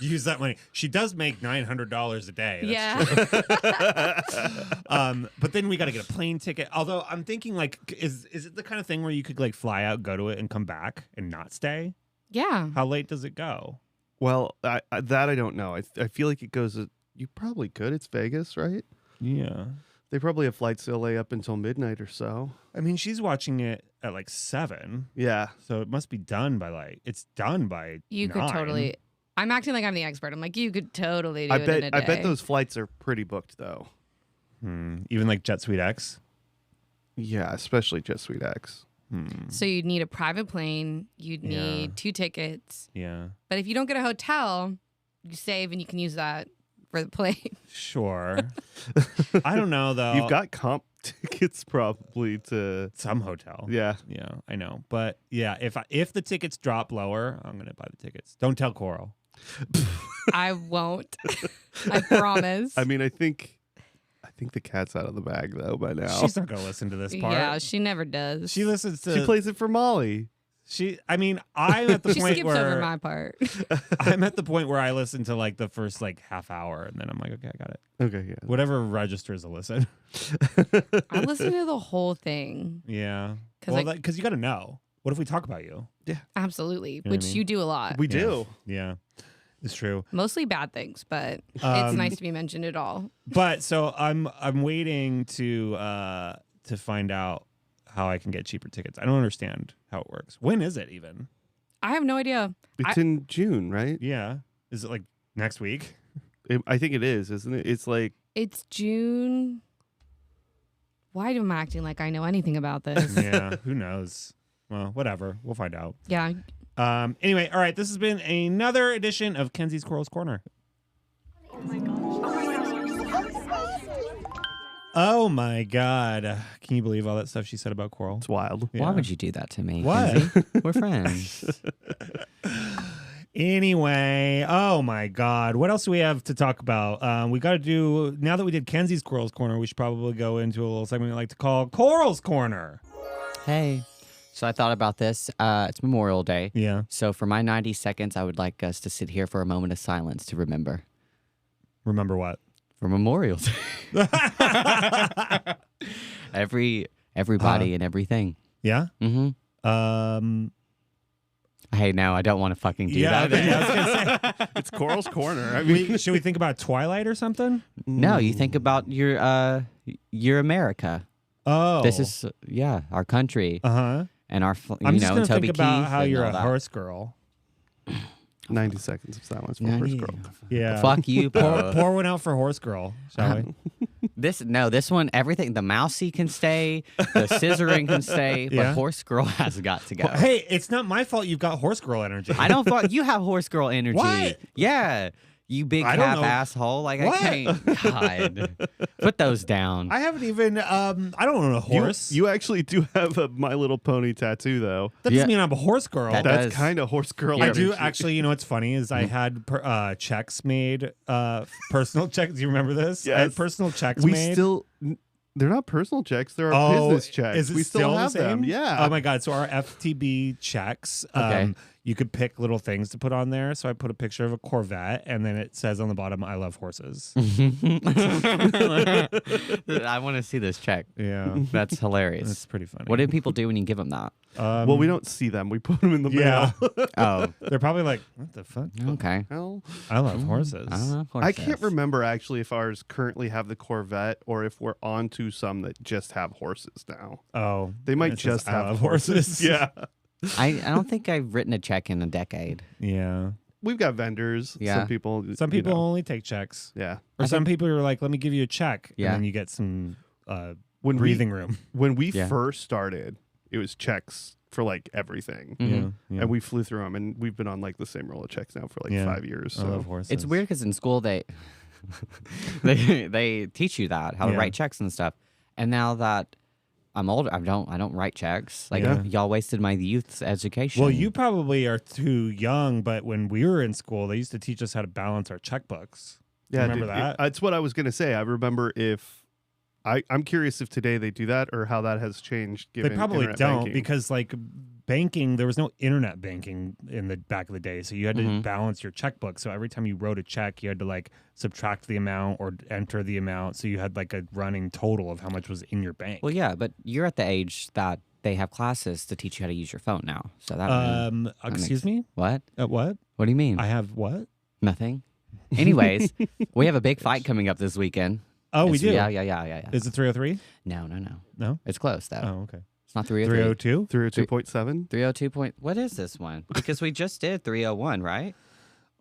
Use that money. She does make $900 a day. That's Yeah. but then we got to get a plane ticket. Although I'm thinking, like, is it the kind of thing where you could like fly out, go to it, and come back and not stay? Yeah. How late does it go? Well, I don't know. I feel like it goes. You probably could. It's Vegas, right? Yeah. They probably have flights to LA up until midnight or so. I mean, she's watching it at like 7, Yeah. so it must be done by it's done by You 9. could totally. I'm acting like I'm the expert. I'm like, you could totally do I it in a day. bet those flights are pretty booked though. Even like Jet Suite X. Yeah, especially Jet Suite X. So you'd need a private plane. You'd need 2 tickets. Yeah. But if you don't get a hotel, you save and you can use that for the plane. Sure. I don't know though. You've got comp tickets probably to some hotel. Yeah. Yeah, I know. But yeah, if the tickets drop lower, I'm gonna buy the tickets. Don't tell Coral. I won't. I promise. I mean, I think the cat's out of the bag though by now. She's not gonna listen to this part. Yeah, she never does. She listens to. She plays it for Molly. I'm at the She point skips where over my part. I'm at the point where I listen to like the first like half hour, and then I'm like, okay, I got it. Okay, yeah. Whatever registers a listen. I listen to the whole thing. Yeah. 'Cause Because you got to know. What if we talk about you? Absolutely. what I Which mean? you do a lot. We do. Yeah, it's true. Mostly bad things, but it's nice to be mentioned at all. But so I'm waiting to find out how I can get cheaper tickets. I don't understand how it works. When is it even? I have no idea. It's in June, right? Yeah. Is it like next week? I think it is, isn't it? It's like It's June. Why am I acting like I know anything about this? Yeah. Who knows? Well, whatever. We'll find out. Yeah. Anyway, all right. This has been another edition of Kenzie's Coral's Corner. Oh my God. Can you believe all that stuff she said about Coral? it's wild. Yeah. Why would you do that to me? What? Kenzie? We're friends. Anyway, oh my God. What else do we have to talk about? We got to do, now that we did Kenzie's Coral's Corner, we should probably go into a little segment we like to call Coral's Corner. Hey. So I thought about this. It's Memorial Day. Yeah. So for my 90 seconds, I would like us to sit here for a moment of silence to remember. Remember what? For Memorial Day. Everybody and everything. Yeah? Mm-hmm. Hey, no, I don't want to fucking do that. okay, I was gonna say. It's Coral's Corner. I mean, Should we think about Twilight or something? No, you think about your America. Oh. This is, our country. Uh-huh. And our, I'm just going to Toby think about Keith how and you're all a that. horse girl. 90 seconds of silence for 90. Horse Girl. Yeah. Fuck you, bro. Pour one out for horse girl, shall we? This one, everything, the mousey can stay, the scissoring can stay, Yeah. but horse girl has got to go. Hey, it's not my fault you've got horse girl energy. I don't fuck, you have horse girl energy. What? Yeah. You big I don't half know. asshole. Like, What? I can't. God. Put those down. I haven't even, I don't own a horse. You actually do have a My Little Pony tattoo, though. that doesn't Yeah. mean I'm a horse girl. That That's does. kind of Horse Girl I energy. do actually. You know what's funny is I had checks made, personal checks. Do you remember this? I had Yes. personal checks We made. still... They're not personal checks. They're our Oh, business checks. is it we still still have the same? them. Yeah. Oh my God. So our FTB checks, Okay. you could pick little things to put on there. So I put a picture of a Corvette and then it says on the bottom, I love horses. I want to see this check. Yeah. That's hilarious. That's pretty funny. What do people do when you give them that? Well, we don't see them. We put them in the Yeah. mail. Oh, They're probably like, what the fuck? okay. Hell, I love horses. I don't know. I can't remember actually if ours currently have the Corvette or if we're on to some that just have horses now. Oh. They might it says, just I have love horses. Yeah. I don't think I've written a check in a decade. Yeah. We've got vendors. Yeah. Some people. Some you people know. only take checks. Yeah. Or some people are like, let me give you a check. Yeah. And then you get some When breathing room. When we Yeah. first started, it was checks for like everything. Mhm. Yeah. And we flew through them, and we've been on like the same roll of checks now for like Yeah. 5 years. I So love horses. It's weird because in school they they teach you that how to Yeah. write checks and stuff. And now that I'm older, I don't write checks. Like Yeah. y'all wasted my youth's education. Well, you probably are too young, but when we were in school, they used to teach us how to balance our checkbooks. Do you remember that? That's what I was going to say. I remember I'm curious if today they do that or how that has changed. Given They probably internet don't banking. because like banking, there was no internet banking in the back of the day. So you had to balance your checkbook. So every time you wrote a check, you had to like subtract the amount or enter the amount. So you had like a running total of how much was in your bank. Well, yeah, but you're at the age that they have classes to teach you how to use your phone now. So that excuse me? What? What? What do you mean? I have what? Nothing. Anyways, we have a big fight coming up this weekend. Oh, we do? Yeah. Is it 303? No. No? It's close though. Oh, okay. It's not 303. 302? 302.7? 302 point. What is this one? Because we just did 301, right?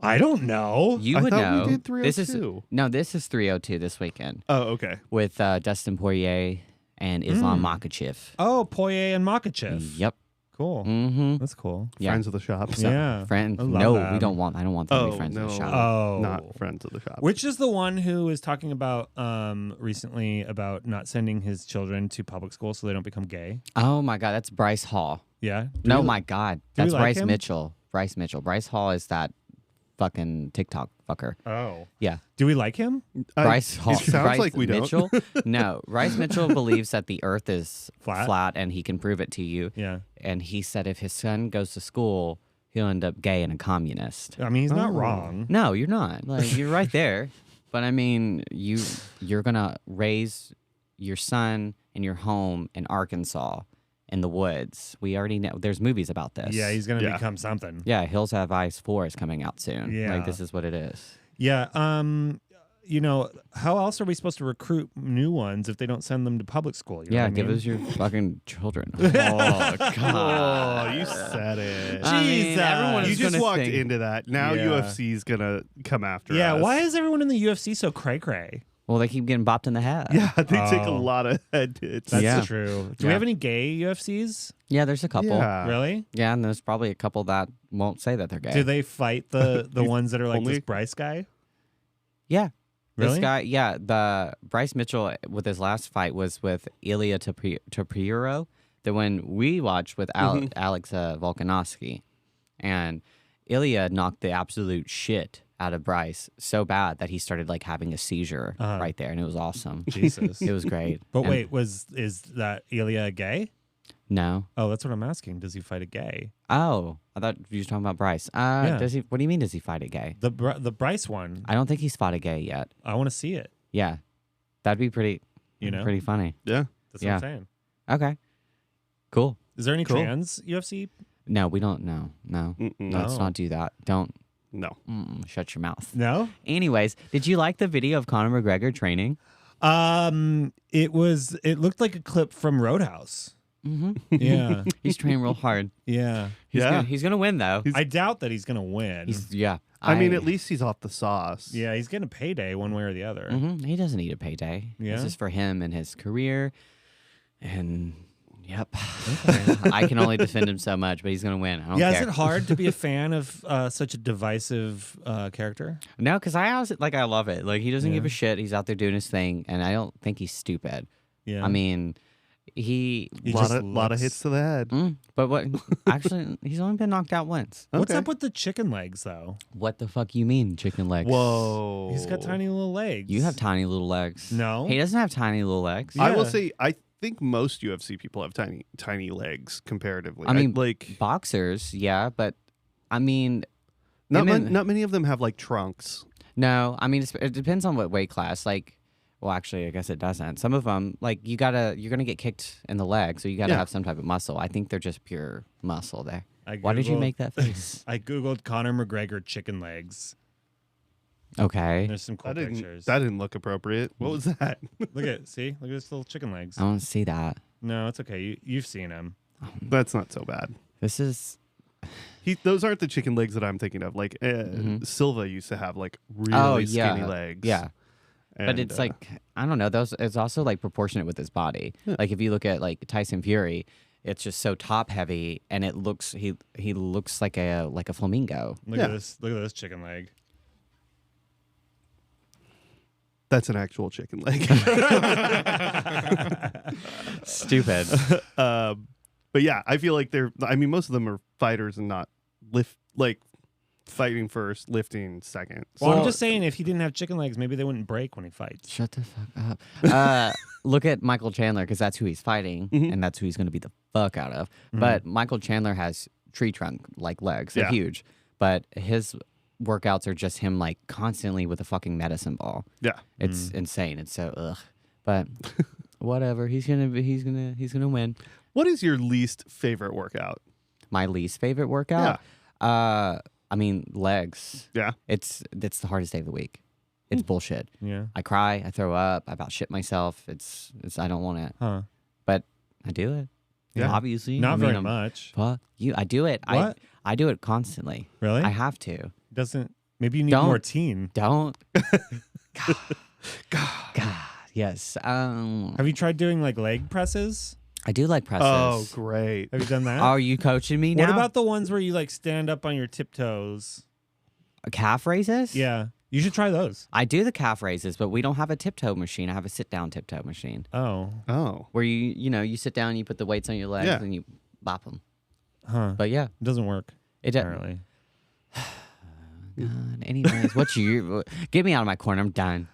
I don't know. You I would thought know. we did This is 302. This is 302 this weekend Oh, okay. with Dustin Poirier and Islam Makhachev. Oh, Poirier and Makachev. Yep. Cool. Mm-hmm. That's cool. Yeah. Friends of the shop. Yeah. Friend. I love No, them. we don't want. I don't want them to be Oh, friends of the no. shop. Oh. Not friends of the shop. Which is the one who is talking about recently about not sending his children to public school so they don't become gay? Oh my God, that's Bryce Hall. Yeah. No, my God, do we that's like Bryce him? Mitchell. Bryce Mitchell. Bryce Hall is that fucking TikTok fucker. Oh. Yeah. Do we like him? Bryce Hall. It sounds Bryce like we don't. Mitchell. No, Bryce Mitchell believes that the Earth is Flat? and he can prove it to you. Yeah. And he said if his son goes to school, he'll end up gay and a communist. I mean, he's not Oh. wrong. No, you're not. Like you're right there. But I mean, you're gonna raise your son in your home in Arkansas in the woods. We already know. There's movies about this. Yeah, he's going to Yeah. become something. Yeah, Hills Have Eyes 4 is coming out soon. Yeah. Like this is what it is. Yeah. You know, how else are we supposed to recruit new ones if they don't send them to public school? You know Yeah, what I give mean? us your fucking children. Oh God. Oh, you said it. I mean, Jesus. everyone You is just gonna walked think- into that. Now Yeah. UFC's gonna come after Yeah, us. why is everyone in the UFC so cray-cray? Well, they keep getting bopped in the head. Yeah, they take a Oh. lot of head hits. That's Yeah. true. Do Yeah. we have any gay UFCs? Yeah, there's a couple. Yeah. Really? Yeah, and there's probably a couple that won't say that they're gay. Do they fight the ones that are like Only- this Bryce guy? Yeah. Really? This guy, yeah, the Bryce Mitchell with his last fight was with Ilya Tapiro, the one we watched with Alex Volkanovski. And Ilya knocked the absolute shit out of Bryce so bad that he started like having a seizure right there, and it was awesome. Jesus. It was great. But And- wait, is that Ilya gay? No. Oh, that's what I'm asking. Does he fight a gay? Oh, I thought you were talking about Bryce. Does he? What do you mean? Does he fight a gay? The Bryce one. I don't think he's fought a gay yet. I want to see it. Yeah, that'd be pretty. You know? pretty funny. Yeah. That's Yeah. what I'm saying. Okay, cool. Is there any Cool. trans UFC? No, we don't. No. Mm-mm. Let's No. not do that. Don't. No. Shut your mouth. No. Anyways, did you like the video of Conor McGregor training? It looked like a clip from Roadhouse. Mm-hmm. Yeah. He's training real hard. Yeah. He's gonna win though. I doubt that he's gonna win. Yeah. I mean, at least he's off the sauce. Yeah, he's getting a payday one way or the other. He doesn't need a payday. Yeah? This is for him and his career. And yep, I can only defend him so much, but he's gonna win. I don't Yeah, care. is it hard to be a fan of such a divisive character? No, because I love it. Like he doesn't Yeah. give a shit. He's out there doing his thing, and I don't think he's stupid. Yeah. I mean, he. He lot just of looks- hits to the head. But what? Actually, he's only been knocked out once. What's Okay. up with the chicken legs though? What the fuck you mean, chicken legs? Whoa. He's got tiny little legs. You have tiny little legs. No. he doesn't have tiny little legs. I will Yeah. say, I think most UFC people have tiny legs comparatively. I mean, like boxers, yeah, but I mean, not him and- not many of them have like trunks. no, I mean it depends on what weight class. Like, well, actually, I guess it doesn't. Some of them, like you're gonna get kicked in the leg, so you gotta Yeah. have some type of muscle. I think they're just pure muscle there. I Why did you Googled- make that face? I googled Conor McGregor chicken legs. Okay, There's some cool pictures. That didn't look appropriate. What was that? Look at look at his little chicken legs. I don't see that. No, it's okay. You've seen him. That's not so bad. This is Those aren't the chicken legs that I'm thinking of. Like Silva used to have like really oh yeah, skinny legs. yeah. But And, it's like I don't know. Those it's also like proportionate with his body. Like if you look at like Tyson Fury, it's just so top heavy, and it looks he looks like a flamingo. Look Yeah. at this. Look at this chicken leg. That's an actual chicken leg. Stupid. But yeah, I feel like most of them are fighters and not fighting first, lifting second. Well, I'm just saying, if he didn't have chicken legs, maybe they wouldn't break when he fights. Shut the fuck up. Look at Michael Chandler, because that's who he's fighting, and that's who he's going to beat the fuck out of. But Michael Chandler has tree trunk like legs. They're huge. But his workouts are just him like constantly with a fucking medicine ball. Yeah. It's insane. It's so ugh. But whatever. He's gonna win. What is your least favorite workout? My least favorite workout? I mean, legs. Yeah. It's the hardest day of the week. It's bullshit. Yeah. I cry, I throw up, I about shit myself. It's I don't want it. Huh. But I do it. Yeah. Obviously. Not I mean, very I'm- much. Fuck you. I do it. What? I do it constantly. Really? I have to. Doesn't. Maybe you need Don't. more teen. Don't. God. Yes. Have you tried doing like leg presses? I do like presses. Oh, great. Have you done that? Are you coaching me now? What about the ones where you like stand up on your tiptoes? calf raises? Yeah. You should try those. I do the calf raises, but we don't have a tiptoe machine. I have a sit down tiptoe machine Oh. where you sit down, you put the weights on your legs, Yeah. and you bop them. Huh. But yeah, It doesn't work, it does. apparently. God. Anyways, what's your? Get me out of my corner. I'm done.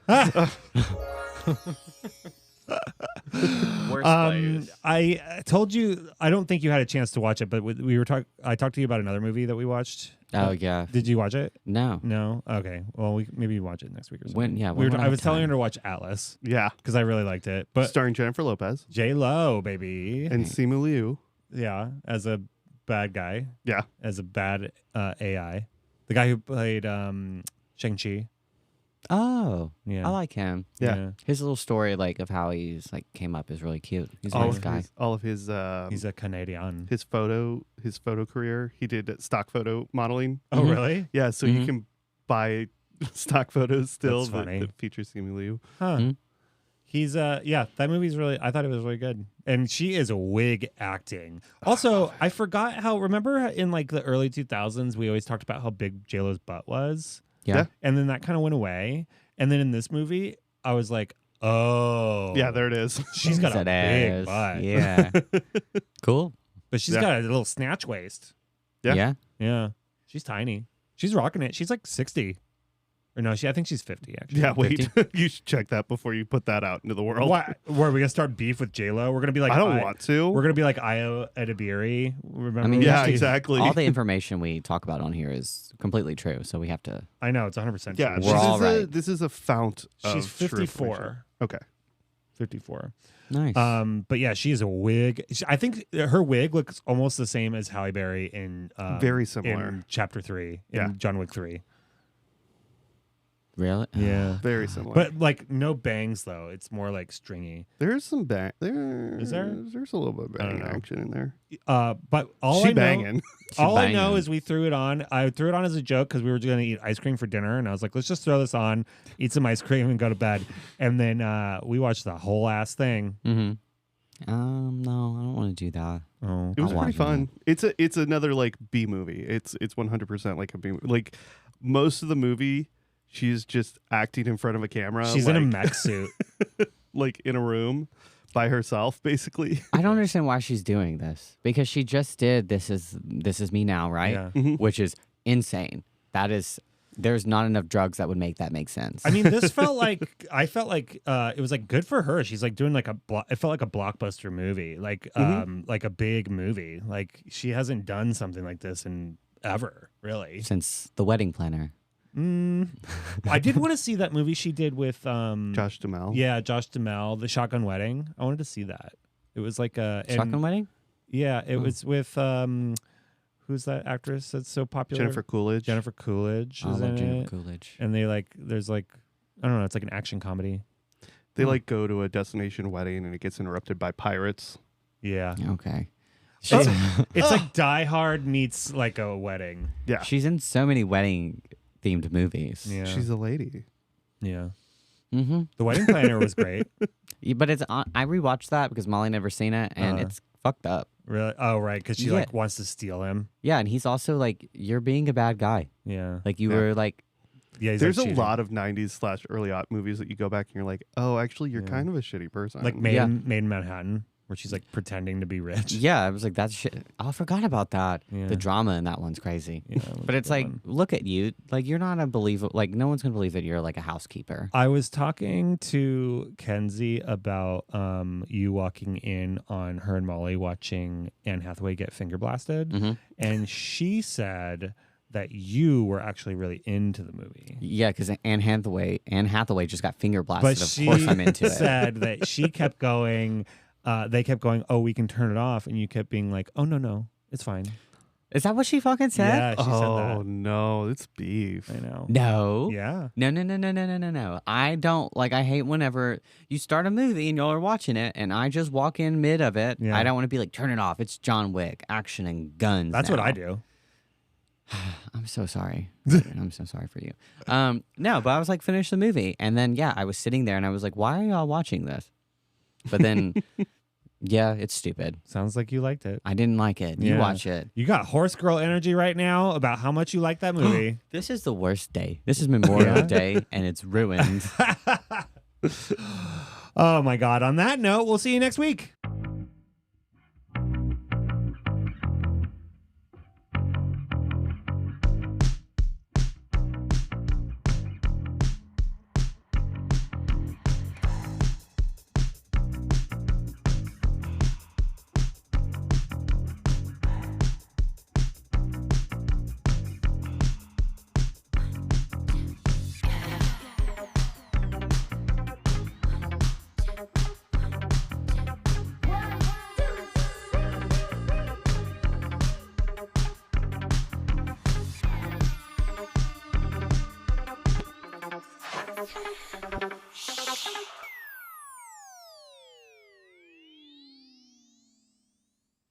Worst players. I told you, I don't think you had a chance to watch it, but we were I talked to you about another movie that we watched. Oh yeah. Did you watch it? No. No? Okay. Well, maybe we watch it next week or something. When? Yeah. when would I was telling her have to watch Atlas Yeah. because I really liked it. But Starring Jennifer Lopez J-Lo, baby. and Simu Liu. Yeah, as a bad guy. Yeah. As a bad AI. The guy who played Shang-Chi. Oh. Yeah. I like him. Yeah. His little story, of how he's came up, is really cute. He's a All nice of guy. his He's a Canadian. his photo career. He did stock photo modeling. Oh, really? Yeah, so you can buy stock photos still That's funny. that feature Simu Liu. Huh. Mhm. He's that movie's really, I thought it was really good. And she is a wig acting. Also, I forgot remember in like the early 2000s, we always talked about how big JLo's butt was. Yeah. And then that kind of went away. And then in this movie, I was like, oh. Yeah, there it is. She's got a That big ass. butt. Yeah. Cool. But she's Yeah. got a little snatch waist. Yeah. Yeah. Yeah. She's tiny. She's rocking it. She's like 60. Or no, I think she's 50 actually. Yeah, wait. You should check that before you put that out into the world. What? Where are we gonna start beef with J-Lo? We're gonna be like, I don't want to. We're gonna be like Io Edibiri. Remember? I mean, Yeah, she- exactly. All the information we talk about on here is completely true, so we have to. I know it's 100%. Yeah, true. We're all right. this is a fount of She's true 54. information. Okay. 54. Nice. But yeah, she is a wig. I think her wig looks almost the same as Halle Berry in Very similar. in Chapter 3 in Yeah. John Wick 3. Really? Yeah. Very similar. But like no bangs though. It's more like stringy. there's some bang. Is there? There's a little bit of I don't banging know. action in there. But all She I know, banging. all I know banging. is we threw it on. I threw it on as a joke because we were going to eat ice cream for dinner, and I was like, let's just throw this on, eat some ice cream, and go to bed. And then we watched the whole ass thing. Mm-hmm. No, I don't want to do that. Oh, It was I'll pretty watch fun. It's another like B movie. It's 100% like a B movie. Like most of the movie, she's just acting in front of a camera. she's like, in a mech suit. like in a room by herself, basically. I don't understand why she's doing this, because she just did This Is Me Now, right? Yeah. Which is insane. There's not enough drugs that would make that make sense. I mean, this felt like it was like good for her. She's like doing like it felt like a blockbuster movie, like like a big movie. Like she hasn't done something like this in ever, really. since The Wedding Planner. I did want to see that movie she did with Josh Duhamel. Yeah, Josh Duhamel, The Shotgun Wedding. I wanted to see that. It was like a Shotgun Wedding? Yeah, it was with who's that actress that's so popular? Jennifer Coolidge. Jennifer Coolidge I is love in Jennifer it. Coolidge. And there's like I don't know, it's like an action comedy. They like go to a destination wedding and it gets interrupted by pirates. Yeah. Okay. It's, it's like Die Hard meets like a wedding. Yeah. She's in so many wedding themed movies. Yeah. She's a lady. yeah. Mm-hmm. The Wedding Planner was great. But it's on, I rewatched that because Molly never seen it, and it's fucked up. Really? Oh, right, cuz she Yeah. like wants to steal him. Yeah, and he's also like, you're being a bad guy. Yeah. Like you Yeah. were like Yeah, he's There's like a cheating. lot of 90s / early aught movies that you go back and you're like, oh, actually, you're kind of a shitty person. Like Made in Manhattan, where she's like pretending to be rich. Yeah, I was like, that's shit. Oh, I forgot about that. Yeah. The drama in that one's crazy. Yeah, but it's like, look at you. Like, you're not a believer. Like, no one's going to believe that you're like a housekeeper. I was talking to Kenzie about you walking in on her and Molly watching Anne Hathaway get finger blasted. Mm-hmm. And she said that you were actually really into the movie. Yeah, because Anne Hathaway just got finger blasted. But Of she course I'm into it. said that she kept going, they kept going, oh, we can turn it off. And you kept being like, oh, no, it's fine. Is that what she fucking said? Yeah, she said Oh, that. no. It's beef. I know. No. Yeah. No. I don't like. I hate whenever you start a movie and y'all are watching it, and I just walk in mid of it. Yeah. I don't want to be like, turn it off. It's John Wick, action and guns. That's now. what I do. I'm so sorry. I'm so sorry for you. No, but I was like, finish the movie, and then I was sitting there and I was like, why are y'all watching this? But then, yeah, it's stupid. Sounds like you liked it. I didn't like it. You Yeah. watch it. You got horse girl energy right now about how much you like that movie. This is the worst day. This is Memorial Day, and it's ruined. Oh, my God. On that note, we'll see you next week.